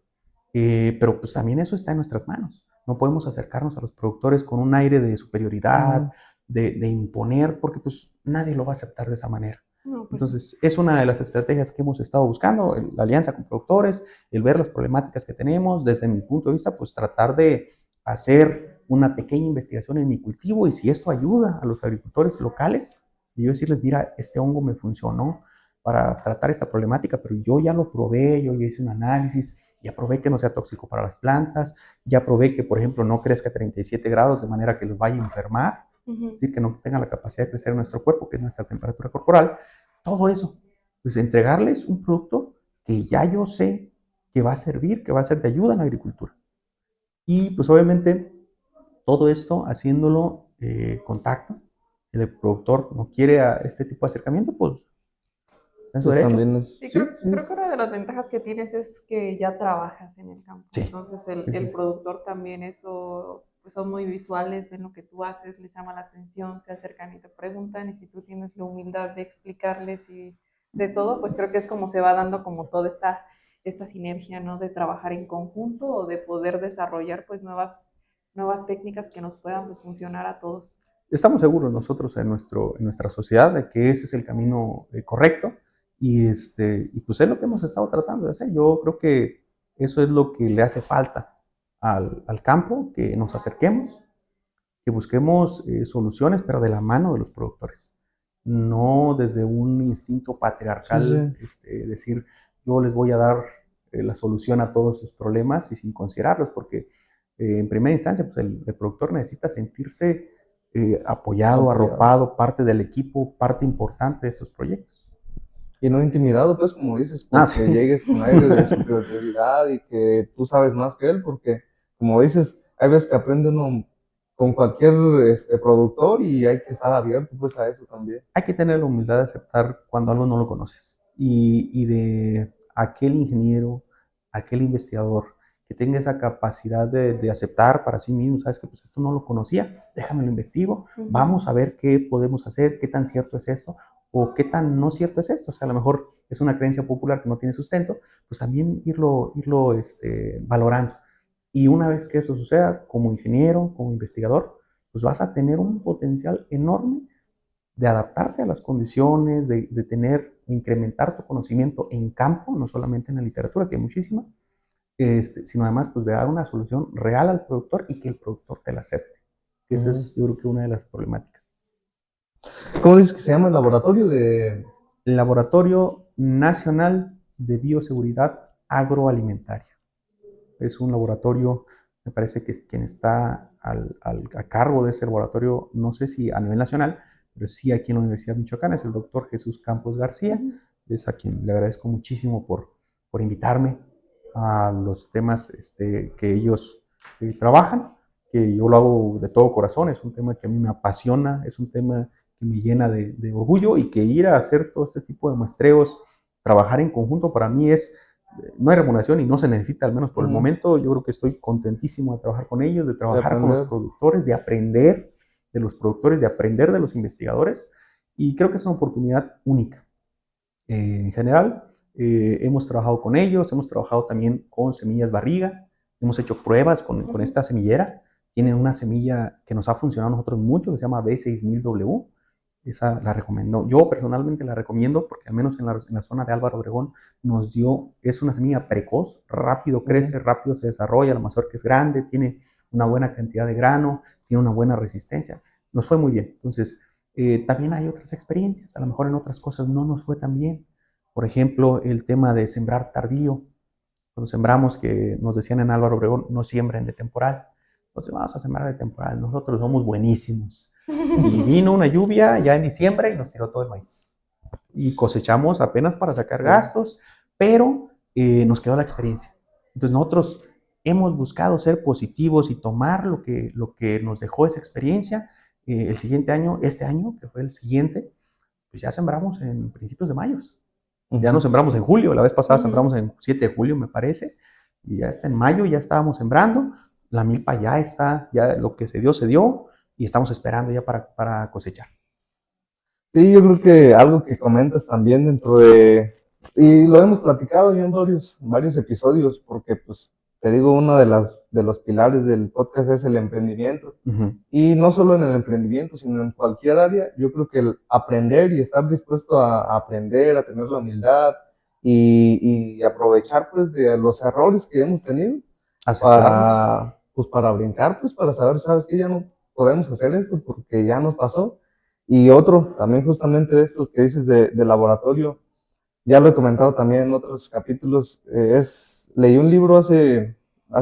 Pero pues también eso está en nuestras manos. No podemos acercarnos a los productores con un aire de superioridad, de imponer, porque pues nadie lo va a aceptar de esa manera. No, pues, Entonces, es una de las estrategias que hemos estado buscando, la alianza con productores, el ver las problemáticas que tenemos, desde mi punto de vista, pues tratar de hacer una pequeña investigación en mi cultivo y si esto ayuda a los agricultores locales, y yo decirles, mira, este hongo me funcionó para tratar esta problemática, pero yo ya lo probé, yo ya hice un análisis, ya probé que no sea tóxico para las plantas, ya probé que, por ejemplo, no crezca a 37 grados de manera que los vaya a enfermar, es decir, que no tenga la capacidad de crecer en nuestro cuerpo, que es nuestra temperatura corporal, todo eso. Pues entregarles un producto que ya yo sé que va a servir, que va a ser de ayuda en la agricultura. Y pues obviamente todo esto haciéndolo contacto. Si el productor no quiere a este tipo de acercamiento, pues es su derecho. Sí, creo que una de las ventajas que tienes es que ya trabajas en el campo. Sí. Entonces el Sí. productor también eso, pues son muy visuales, ven lo que tú haces, les llama la atención, se acercan y te preguntan, y si tú tienes la humildad de explicarles y de todo, pues creo que es como se va dando como toda esta sinergia, ¿no? De trabajar en conjunto o de poder desarrollar pues nuevas técnicas que nos puedan pues funcionar a todos. Estamos seguros nosotros en nuestra sociedad de que ese es el camino correcto y pues es lo que hemos estado tratando de hacer. Yo creo que eso es lo que le hace falta al campo, que nos acerquemos, que busquemos soluciones, pero de la mano de los productores, no desde un instinto patriarcal, decir yo les voy a dar la solución a todos sus problemas y sin considerarlos, porque en primera instancia pues el productor necesita sentirse apoyado, arropado, parte del equipo, parte importante de esos proyectos. Y no intimidado, pues, como dices, porque sí. llegues con aire de superioridad y que tú sabes más que él, porque, como dices, hay veces que aprende uno con cualquier productor y hay que estar abierto, pues, a eso también. Hay que tener la humildad de aceptar cuando algo no lo conoces y de aquel ingeniero, aquel investigador que tenga esa capacidad de aceptar para sí mismo, sabes que pues esto no lo conocía, déjame lo investigo, vamos a ver qué podemos hacer, qué tan cierto es esto o qué tan no cierto es esto. O sea, a lo mejor es una creencia popular que no tiene sustento, pues también irlo valorando. Y una vez que eso suceda, como ingeniero, como investigador, pues vas a tener un potencial enorme de adaptarte a las condiciones, de tener, incrementar tu conocimiento en campo, no solamente en la literatura, que hay muchísima, sino además pues de dar una solución real al productor y que el productor te la acepte. Esa es, yo creo que una de las problemáticas. ¿Cómo dices que se llama el laboratorio de...? El Laboratorio Nacional de Bioseguridad Agroalimentaria. Es un laboratorio, me parece que quien está a cargo de ese laboratorio, no sé si a nivel nacional, pero sí aquí en la Universidad Michoacana, es el doctor Jesús Campos García. Es a quien le agradezco muchísimo por invitarme a los temas que ellos trabajan, que yo lo hago de todo corazón. Es un tema que a mí me apasiona, es un tema que me llena de orgullo, y que ir a hacer todo este tipo de muestreos, trabajar en conjunto, para mí no hay remuneración y no se necesita, al menos por el momento. Yo creo que estoy contentísimo de trabajar con ellos, de trabajar con los productores, de aprender de los productores, de aprender de los investigadores, y creo que es una oportunidad única. En general, hemos trabajado con ellos, hemos trabajado también con semillas barriga, hemos hecho pruebas con esta semillera. Tienen una semilla que nos ha funcionado a nosotros mucho, que se llama B6000W. Esa la recomiendo, yo personalmente la recomiendo, porque al menos en la zona de Álvaro Obregón es una semilla precoz, rápido crece, rápido se desarrolla, la mazorca es grande, tiene una buena cantidad de grano, tiene una buena resistencia, nos fue muy bien. Entonces, también hay otras experiencias, a lo mejor en otras cosas no nos fue tan bien. Por ejemplo, el tema de sembrar tardío. Cuando sembramos, que nos decían en Álvaro Obregón, no siembren de temporal. Entonces vamos a sembrar de temporal, nosotros somos buenísimos. Y vino una lluvia ya en diciembre y nos tiró todo el maíz. Y cosechamos apenas para sacar gastos, pero nos quedó la experiencia. Entonces nosotros hemos buscado ser positivos y tomar lo que nos dejó esa experiencia. El siguiente año, este año, que fue el siguiente, pues ya sembramos en principios de mayo. Ya no sembramos en julio, la vez pasada sembramos en 7 de julio, me parece, y ya está en mayo, ya estábamos sembrando. La milpa ya está, ya lo que se dio, y estamos esperando ya para cosechar. Sí, yo creo que algo que comentas también dentro de, y lo hemos platicado ya en varios episodios, porque pues te digo, uno de los pilares del podcast es el emprendimiento. Y no solo en el emprendimiento, sino en cualquier área. Yo creo que el aprender y estar dispuesto a aprender, a tener la humildad y aprovechar pues de los errores que hemos tenido para brincar, pues para saber, sabes que ya no podemos hacer esto porque ya nos pasó. Y otro, también justamente de esto que dices de laboratorio, ya lo he comentado también en otros capítulos, leí un libro hace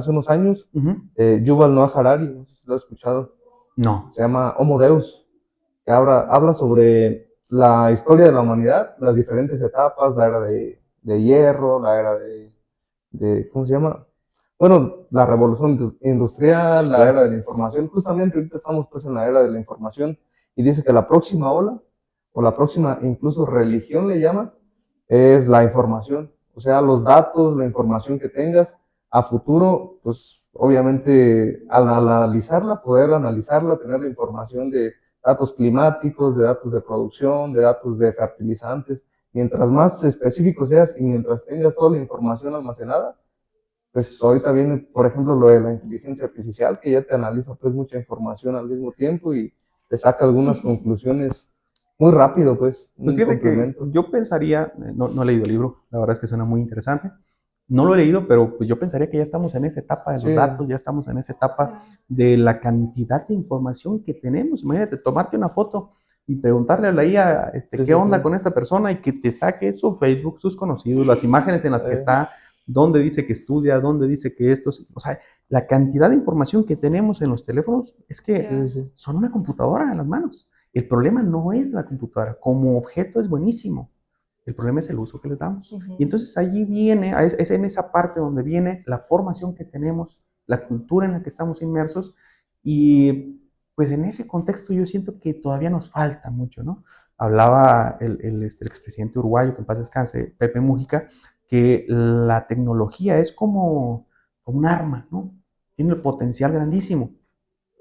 unos años, Yuval Noah Harari, no sé si lo has escuchado. No. Se llama Homo Deus, que habla sobre la historia de la humanidad, las diferentes etapas, la era de hierro, la era de ¿cómo se llama? Bueno, la revolución industrial, la era de la información. Justamente ahorita estamos pues en la era de la información, y dice que la próxima ola, o la próxima incluso religión le llama, es la información. O sea, los datos, la información que tengas a futuro, pues obviamente al poder analizarla, tener la información de datos climáticos, de datos de producción, de datos de fertilizantes. Mientras más específico seas y mientras tengas toda la información almacenada, pues ahorita viene, por ejemplo, lo de la inteligencia artificial, que ya te analiza pues mucha información al mismo tiempo y te saca algunas conclusiones muy rápido, pues. Pues fíjate que yo pensaría, no he leído el libro, la verdad es que suena muy interesante. No lo he leído, pero pues yo pensaría que ya estamos en esa etapa de los datos, ya estamos en esa etapa de la cantidad de información que tenemos. Imagínate, tomarte una foto y preguntarle a la IA qué onda con esta persona, y que te saque su Facebook, sus conocidos, las imágenes en las que está, dónde dice que estudia, dónde dice que esto, o sea, la cantidad de información que tenemos en los teléfonos es que son una computadora en las manos. El problema no es la computadora, como objeto es buenísimo, el problema es el uso que les damos. Y entonces allí viene, es en esa parte donde viene la formación que tenemos, la cultura en la que estamos inmersos, y pues en ese contexto yo siento que todavía nos falta mucho, ¿no? Hablaba el expresidente uruguayo, que en paz descanse, Pepe Mujica, que la tecnología es como un arma, ¿no? Tiene el potencial grandísimo,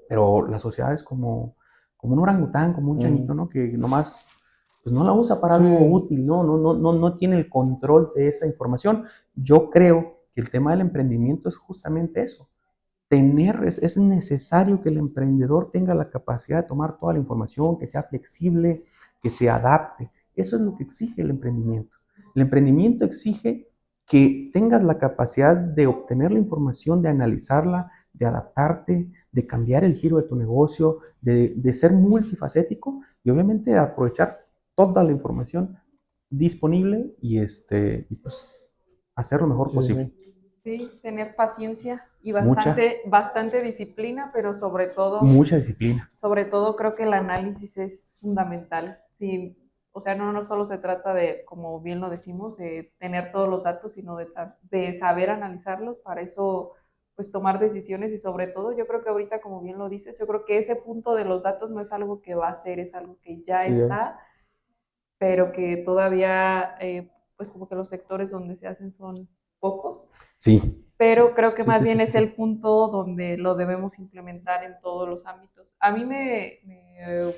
pero la sociedad es como un orangután, como un changuito, ¿no? Que nomás pues no la usa para algo útil, ¿no? No tiene el control de esa información. Yo creo que el tema del emprendimiento es justamente eso. Es necesario que el emprendedor tenga la capacidad de tomar toda la información, que sea flexible, que se adapte. Eso es lo que exige el emprendimiento. El emprendimiento exige que tengas la capacidad de obtener la información, de analizarla, de adaptarte, de cambiar el giro de tu negocio, de ser multifacético y obviamente aprovechar toda la información disponible y pues hacer lo mejor posible. Sí, tener paciencia y Mucha. bastante disciplina, pero sobre todo, Mucha disciplina. sobre todo creo que el análisis es fundamental. Sí, o sea, no solo se trata de, como bien lo decimos, de tener todos los datos, sino de saber analizarlos. Para eso, pues tomar decisiones y sobre todo, yo creo que ahorita, como bien lo dices, yo creo que ese punto de los datos no es algo que va a ser, es algo que ya está, pero que todavía, pues como que los sectores donde se hacen son pocos. Sí. Pero creo que Sí, más sí, bien sí, es sí. el punto donde lo debemos implementar en todos los ámbitos. A mí me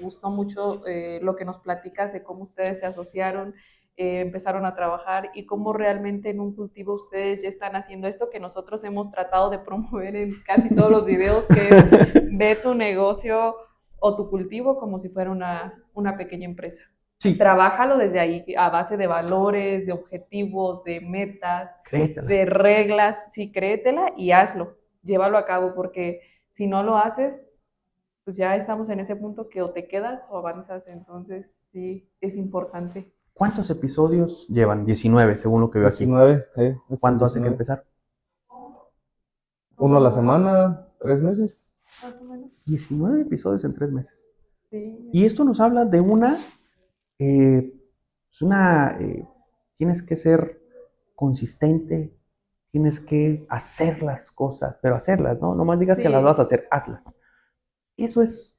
gustó mucho lo que nos platicas de cómo ustedes se asociaron, empezaron a trabajar y cómo realmente en un cultivo ustedes ya están haciendo esto que nosotros hemos tratado de promover en casi todos los videos, que es ve tu negocio o tu cultivo como si fuera una pequeña empresa. Sí. Trabájalo desde ahí, a base de valores, de objetivos, de metas, Créetela. de reglas. Sí, créetela y hazlo, llévalo a cabo, porque si no lo haces, pues ya estamos en ese punto que o te quedas o avanzas. Entonces, sí, es importante. ¿Cuántos episodios llevan? 19, según lo que veo aquí. 19, sí. ¿Cuánto hace que empezar? Uno a la semana, 3 meses. Más o menos. 19 episodios en 3 meses. Sí. Y esto nos habla de tienes que ser consistente, tienes que hacer las cosas, pero hacerlas, ¿no? No más digas que las vas a hacer, hazlas. Eso es,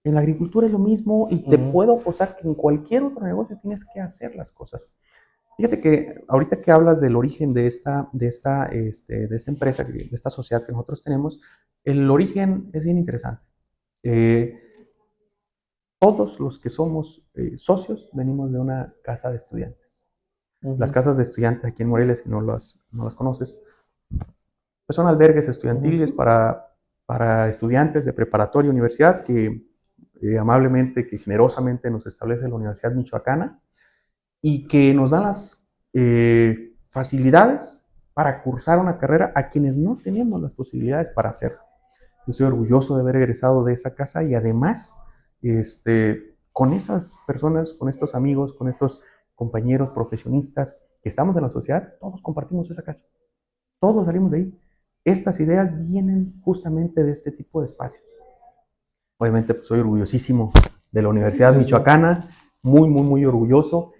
en la agricultura es lo mismo y te puedo apostar que en cualquier otro negocio tienes que hacer las cosas. Fíjate que ahorita que hablas del origen de esta empresa, de esta sociedad que nosotros tenemos, el origen es bien interesante. Todos los que somos socios venimos de una casa de estudiantes. Las casas de estudiantes aquí en Morelia, si no las conoces, pues son albergues estudiantiles para estudiantes de preparatoria y universidad que amablemente, que generosamente nos establece la Universidad Michoacana y que nos dan las facilidades para cursar una carrera a quienes no tenemos las posibilidades para hacerlo. Yo estoy orgulloso de haber egresado de esa casa y además con esas personas, con estos amigos, con estos compañeros profesionistas que estamos en la sociedad, todos compartimos esa casa. Todos salimos de ahí. Estas ideas vienen justamente de este tipo de espacios. Obviamente, pues, soy orgullosísimo de la Universidad Michoacana, muy, muy, muy orgulloso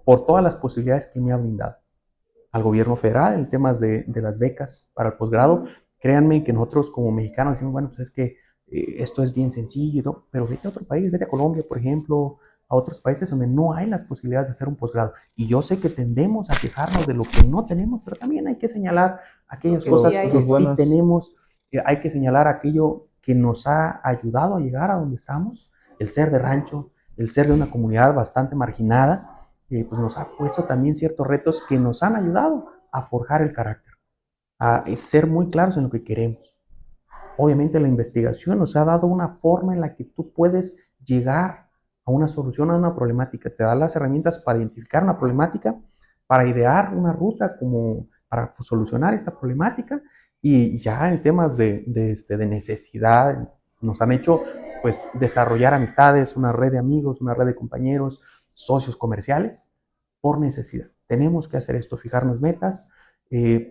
por todas las posibilidades que me ha brindado. Al gobierno federal en temas de las becas para el posgrado. Créanme que nosotros como mexicanos decimos, bueno, pues es que esto es bien sencillo y todo, pero vete a otro país, vete a Colombia, por ejemplo, a otros países donde no hay las posibilidades de hacer un posgrado. Y yo sé que tendemos a quejarnos de lo que no tenemos, pero también hay que señalar aquellas cosas que sí tenemos, hay que señalar aquello que nos ha ayudado a llegar a donde estamos, el ser de rancho, el ser de una comunidad bastante marginada, pues nos ha puesto también ciertos retos que nos han ayudado a forjar el carácter, a ser muy claros en lo que queremos. Obviamente la investigación nos ha dado una forma en la que tú puedes llegar a una solución a una problemática, te da las herramientas para identificar una problemática, para idear una ruta como para solucionar esta problemática y ya en temas de necesidad nos han hecho pues desarrollar amistades, una red de amigos, una red de compañeros, socios comerciales por necesidad. tenemos que hacer esto, fijarnos metas.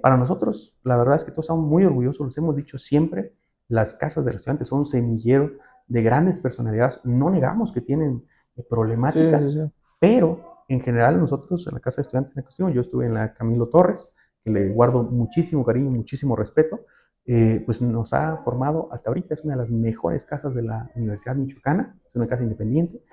Para nosotros, la verdad es que todos estamos muy orgullosos, los hemos dicho siempre, las casas del estudiante son un semillero de grandes personalidades, no negamos que tienen problemáticas, Sí, sí, sí. pero en general nosotros en la casa de estudiantes en cuestión, yo estuve en la Camilo Torres, que le guardo muchísimo cariño, muchísimo respeto, pues nos ha formado hasta ahorita, es una de las mejores casas de la Universidad Michoacana, es una casa independiente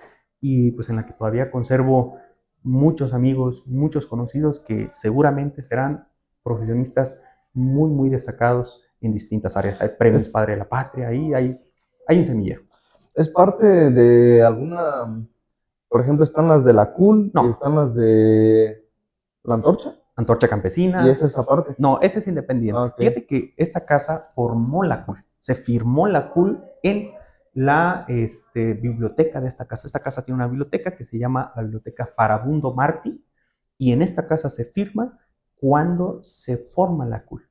y pues en la que todavía conservo muchos amigos, muchos conocidos que seguramente serán profesionistas muy, muy destacados en distintas áreas. Hay premios Padre de la Patria, ahí hay un semillero. Es parte de alguna, por ejemplo, están las de la CUL y No, están las de la Antorcha, Antorcha y Campesina. esa es aparte. No, ese es independiente. Ah, ok. Fíjate que esta casa formó la CUL, se firmó la CUL en la biblioteca de esta casa. Esta casa tiene una biblioteca que se llama la Biblioteca Farabundo Martí y en esta casa se firma cuando se forma la CUL.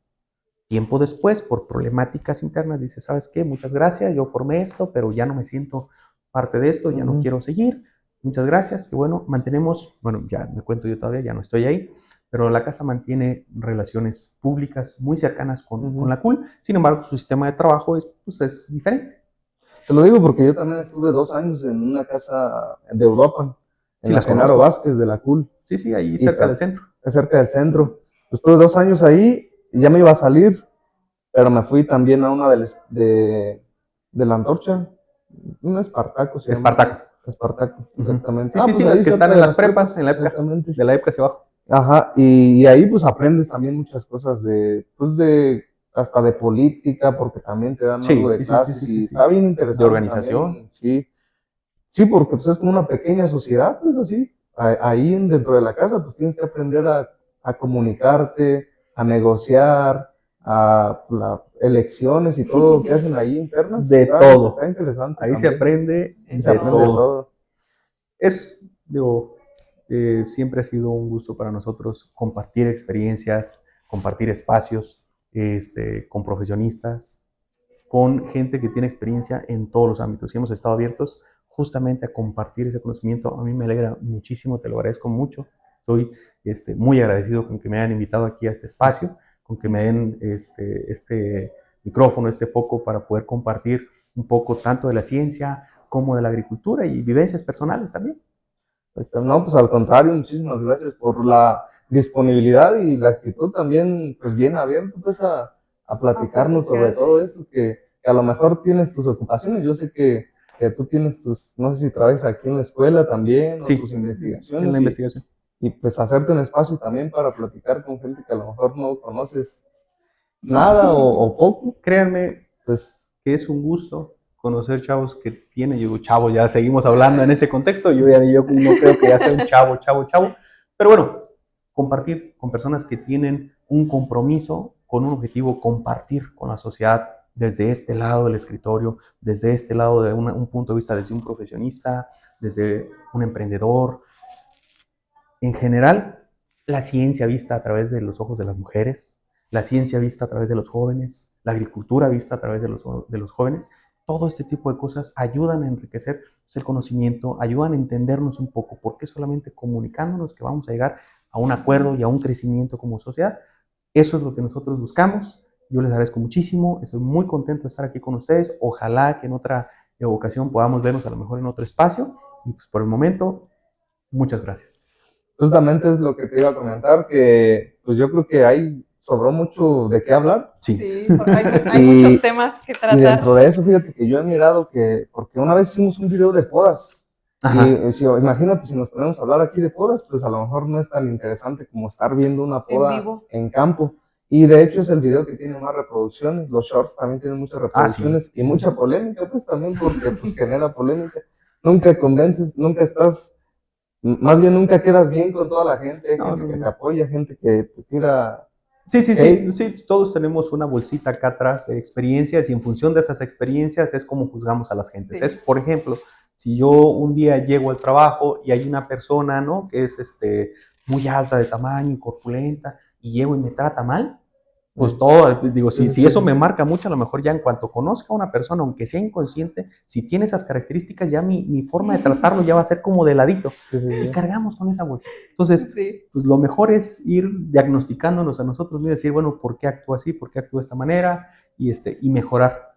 Tiempo después, por problemáticas internas, dice, ¿sabes qué? Muchas gracias, yo formé esto, pero ya no me siento parte de esto, ya no quiero seguir. Muchas gracias, que bueno, mantenemos, bueno, ya me cuento yo todavía, ya no estoy ahí, pero la casa mantiene relaciones públicas muy cercanas con la CUL, sin embargo, su sistema de trabajo pues, es diferente. Te lo digo porque yo también estuve 2 años en una casa de Europa, en Sí, la las Genaro conozco. Vázquez de la CUL, Sí, sí, ahí y cerca del centro. cerca del centro. Estuve 2 años ahí y ya me iba a salir, pero me fui también a una de la Antorcha, un Espartaco se llama. Espartaco. Espartaco, exactamente. Sí, sí, pues sí, ahí las que cerca están de en las prepas, prepas, en la época, exactamente. de la época hacia abajo. Ajá, y ahí pues aprendes también muchas cosas hasta de política, porque también te dan Sí, algo de sí, sí, sí, clases sí, sí, y sí. está bien De interesante organización. también, sí. Sí, porque pues es como una pequeña sociedad, pues así. Ahí dentro de la casa pues tienes que aprender a comunicarte, a negociar, elecciones y todo lo que hacen ahí internas. De todo. Está interesante Ahí se también. aprende Y se de aprende de todo. todo. Digo, siempre ha sido un gusto para nosotros compartir experiencias, compartir espacios con profesionistas, con gente que tiene experiencia en todos los ámbitos y hemos estado abiertos justamente a compartir ese conocimiento. A mí me alegra muchísimo, te lo agradezco mucho. Estoy muy agradecido con que me hayan invitado aquí a este espacio, con que me den este micrófono, este foco para poder compartir un poco tanto de la ciencia como de la agricultura y vivencias personales también. No, pues al contrario, muchísimas gracias por la disponibilidad y la actitud también, pues bien abierto pues a platicarnos sobre todo esto, que a lo mejor tienes tus ocupaciones. Yo sé que tú tienes no sé si trabajas aquí en la escuela también o Sí, tus en investigaciones la investigación. y pues hacerte un espacio también para platicar con gente que a lo mejor no conoces nada o poco, Créanme pues que es un gusto conocer chavos que tienen, yo digo chavo, ya seguimos hablando en ese contexto, yo no creo que ya sea un chavo, pero bueno, compartir con personas que tienen un compromiso con un objetivo, compartir con la sociedad desde este lado del escritorio, desde este lado de un punto de vista desde un profesionista, desde un emprendedor. En general, la ciencia vista a través de los ojos de las mujeres, la ciencia vista a través de los jóvenes, la agricultura vista a través de los jóvenes, todo este tipo de cosas ayudan a enriquecer el conocimiento, ayudan a entendernos un poco, porque solamente comunicándonos que vamos a llegar a un acuerdo y a un crecimiento como sociedad. Eso es lo que nosotros buscamos. Yo les agradezco muchísimo, estoy muy contento de estar aquí con ustedes. Ojalá que en otra ocasión podamos vernos a lo mejor en otro espacio. Y pues por el momento, muchas gracias. justamente es lo que te iba a comentar, que pues yo creo que ahí sobró mucho de qué hablar. Sí, sí hay muchos temas que Y tratar. dentro de eso, fíjate que yo he mirado porque una vez hicimos un video de podas, ajá, y imagínate si nos ponemos a hablar aquí de podas, pues a lo mejor no es tan interesante como estar viendo una En poda vivo. en campo. Y de hecho es el video que tiene más reproducciones, los shorts también tienen muchas reproducciones sí. y mucha polémica, pues también porque pues, genera polémica. Nunca convences, nunca estás, más bien nunca quedas bien con toda la gente, No, gente no, que no. te apoya, gente que te tira. Sí, todos tenemos una bolsita acá atrás de experiencias y en función de esas experiencias es como juzgamos a las gentes. Sí. Es, por ejemplo, si yo un día llego al trabajo y hay una persona, ¿no? Que es muy alta de tamaño y corpulenta y llego y me trata mal, Pues todo, digo, si eso me marca mucho, a lo mejor ya en cuanto conozca a una persona, aunque sea inconsciente, si tiene esas características, ya mi forma de tratarlo ya va a ser como de ladito. Y cargamos con esa bolsa. Entonces, Sí. pues lo mejor es ir diagnosticándonos a nosotros mismos y decir, bueno, ¿por qué actúo así? ¿Por qué actúo de esta manera? Y mejorar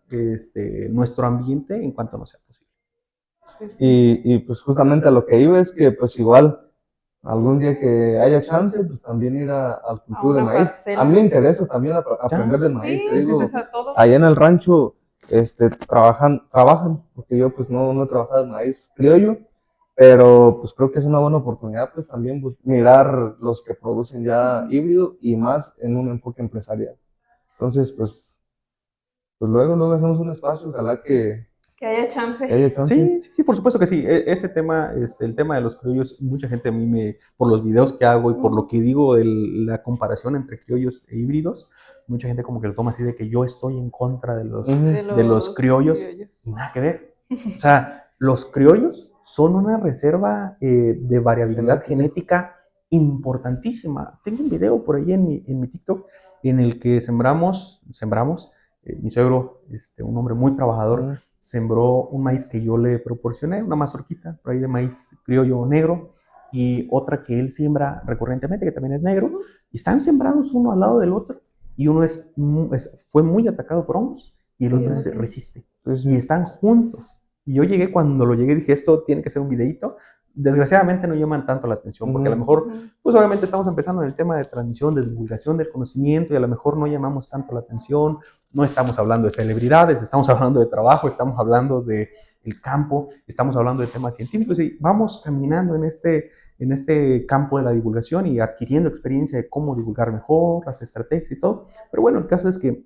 nuestro ambiente en cuanto nos sea posible. Pues sí. Y pues justamente a lo que iba es que pues igual algún día que haya chance, pues también ir al cultivo de una maíz. parcela. A mí me interesa también aprender del maíz, Sí, te digo, o sea, todo. allá en el rancho trabajan, porque yo pues no he trabajado en maíz criollo, pero pues creo que es una buena oportunidad pues también mirar los que producen ya híbrido y más en un enfoque empresarial. Entonces, pues luego hacemos un espacio, ojalá que haya chance. haya chance. Sí, por supuesto que sí. Ese tema, el tema de los criollos, mucha gente a mí por los videos que hago y por lo que digo de la comparación entre criollos e híbridos, mucha gente como que lo toma así de que yo estoy en contra de los criollos y nada que ver. O sea, los criollos son una reserva de variabilidad genética importantísima. Tengo un video por ahí en mi TikTok en el que sembramos, mi suegro, un hombre muy trabajador, sembró un maíz que yo le proporcioné, una mazorquita por ahí de maíz criollo negro y otra que él siembra recurrentemente, que también es negro, y están sembrados uno al lado del otro y uno fue muy atacado por hongos y el otro se resiste y están juntos. Y yo cuando lo llegué dije, esto tiene que ser un videíto. Desgraciadamente no llaman tanto la atención, porque a lo mejor, pues obviamente estamos empezando en el tema de transmisión, de divulgación del conocimiento, y a lo mejor no llamamos tanto la atención, no estamos hablando de celebridades, estamos hablando de trabajo, estamos hablando del campo, estamos hablando de temas científicos, y vamos caminando en este campo de la divulgación y adquiriendo experiencia de cómo divulgar mejor, las estrategias y todo. Pero bueno, el caso es que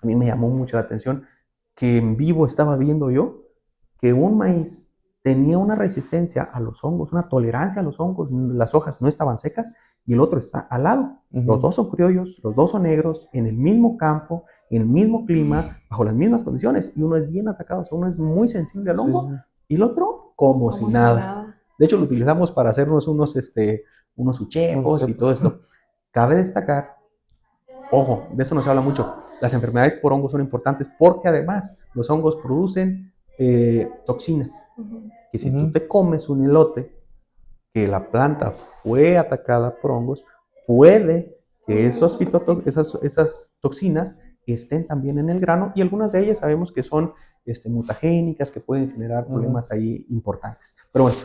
a mí me llamó mucho la atención que en vivo estaba viendo yo que un maíz tenía una resistencia a los hongos, una tolerancia a los hongos, las hojas no estaban secas y el otro está al lado. Los dos son criollos, los dos son negros, en el mismo campo, en el mismo clima, bajo las mismas condiciones, y uno es bien atacado, o sea, uno es muy sensible al hongo y el otro como si nada. De hecho, lo utilizamos para hacernos unos uchepos y todo esto. Cabe destacar, ojo, de eso no se habla mucho, las enfermedades por hongos son importantes porque además los hongos producen toxinas, que si tú te comes un elote que la planta fue atacada por hongos, puede que esas toxinas estén también en el grano y algunas de ellas sabemos que son mutagénicas, que pueden generar problemas ahí importantes. Pero bueno,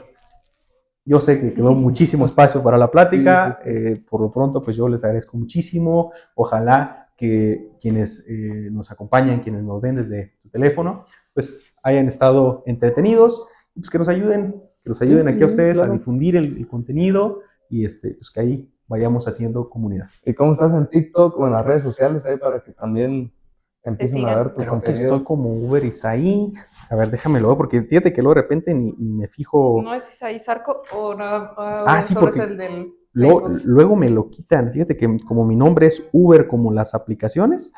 yo sé que quedó muchísimo espacio para la plática, por lo pronto pues yo les agradezco muchísimo, ojalá que quienes nos acompañan, quienes nos ven desde su teléfono, pues hayan estado entretenidos, pues que nos ayuden aquí a ustedes a difundir el contenido y pues que ahí vayamos haciendo comunidad. ¿Y cómo estás en TikTok o en las redes sociales ahí para que también empiecen a ver tu Creo contenido? que estoy como Uber Isaí. A ver, déjamelo, porque fíjate que luego de repente ni me fijo. ¿No es Isaí Zarco o no? Sí, solo porque es el del luego me lo quitan. Fíjate que como mi nombre es Uber, como las aplicaciones,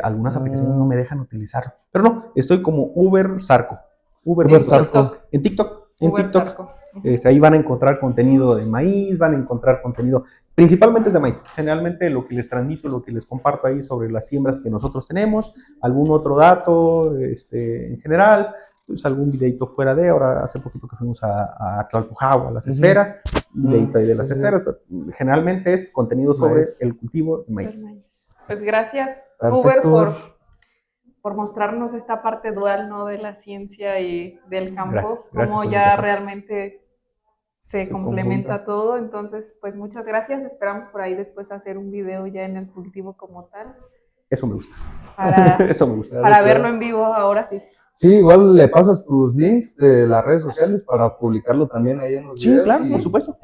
algunas aplicaciones no me dejan utilizarlo. Pero no, estoy como Uber Zarco. Uber Zarco. En TikTok. Zarco. Ahí van a encontrar contenido de maíz, van a encontrar contenido, principalmente es de maíz. Generalmente lo que les transmito, lo que les comparto ahí sobre las siembras que nosotros tenemos, algún otro dato en general, pues algún videito fuera de, ahora hace poquito que fuimos a Tlalpujahua, a las esferas, un videito ahí de las esferas, pero generalmente es contenido sobre el cultivo de maíz. Pues gracias, Perfecto. Uber, por mostrarnos esta parte dual, ¿no? De la ciencia y del campo, gracias cómo ya realmente se complementa todo. Entonces, pues muchas gracias. Esperamos por ahí después hacer un video ya en el cultivo como tal. Eso me gusta. Eso me gusta. Para verlo en vivo, ahora sí. Sí, igual le pasas tus links de las redes sociales para publicarlo también ahí en los videos. Sí, claro, por supuesto.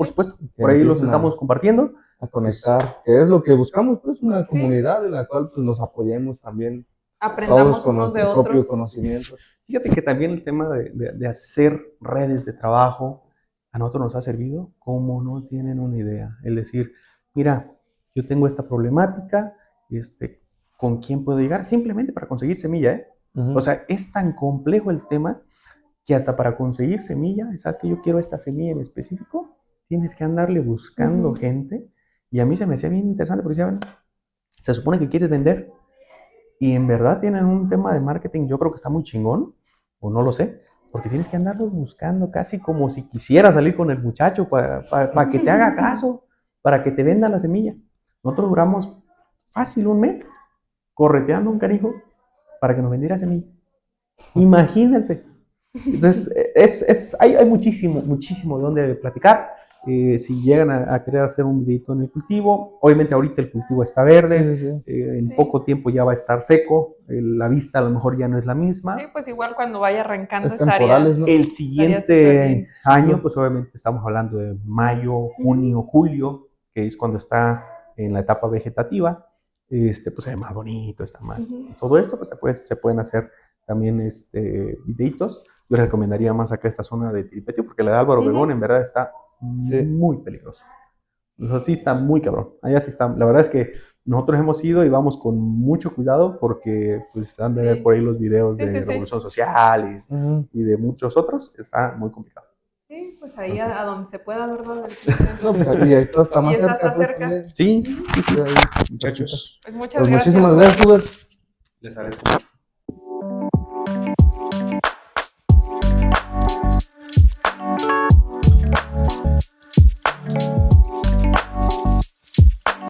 Por ahí los estamos compartiendo. A conectar, que es lo que buscamos, pues una comunidad en la cual pues, nos apoyemos también. Aprendamos unos de otros. Propio conocimiento. Fíjate que también el tema de hacer redes de trabajo a nosotros nos ha servido como no tienen una idea. Es decir, mira, yo tengo esta problemática, ¿con quién puedo llegar? Simplemente para conseguir semilla, O sea, es tan complejo el tema que hasta para conseguir semilla, ¿sabes que yo quiero esta semilla en específico? Tienes que andarle buscando gente. Y a mí se me hacía bien interesante porque decía, bueno, se supone que quieres vender y en verdad tienen un tema de marketing, yo creo que está muy chingón, o no lo sé, porque tienes que andarlos buscando casi como si quisieras salir con el muchacho para que te haga caso, para que te venda la semilla. Nosotros duramos fácil un mes correteando un canijo para que nos vendiera semilla. Imagínate. Entonces, hay muchísimo, muchísimo de dónde platicar. Si llegan a querer hacer un videito en el cultivo, obviamente ahorita el cultivo está verde, Sí, sí, sí. en Sí. poco tiempo ya va a estar seco, la vista a lo mejor ya no es la misma. Sí, pues igual cuando vaya arrancando Es temporales, ¿no? El súper siguiente bien. año, pues obviamente estamos hablando de mayo, junio, julio, que es cuando está en la etapa vegetativa, pues es más bonito, está más. Todo esto, pues se pueden hacer también videitos. Yo les recomendaría más acá esta zona de Tilipetio, porque la de Álvaro Obregón en verdad está Sí. muy peligrosa. O sea, sí está muy cabrón. Allá sí está. La verdad es que nosotros hemos ido y vamos con mucho cuidado porque pues han de ver por ahí los videos Sí, de sí, sí. Revolución Social Ujú. y de muchos otros. Está muy complicado. Sí, pues ahí Entonces- a donde se pueda, ¿verdad? No, pues y esto está más Y está cerca. hasta pues, cerca. también. Sí, Sí, ahí, muchachos, Pues muchas Pues gracias. muchísimas Hugo. gracias, Hubert. les agradezco.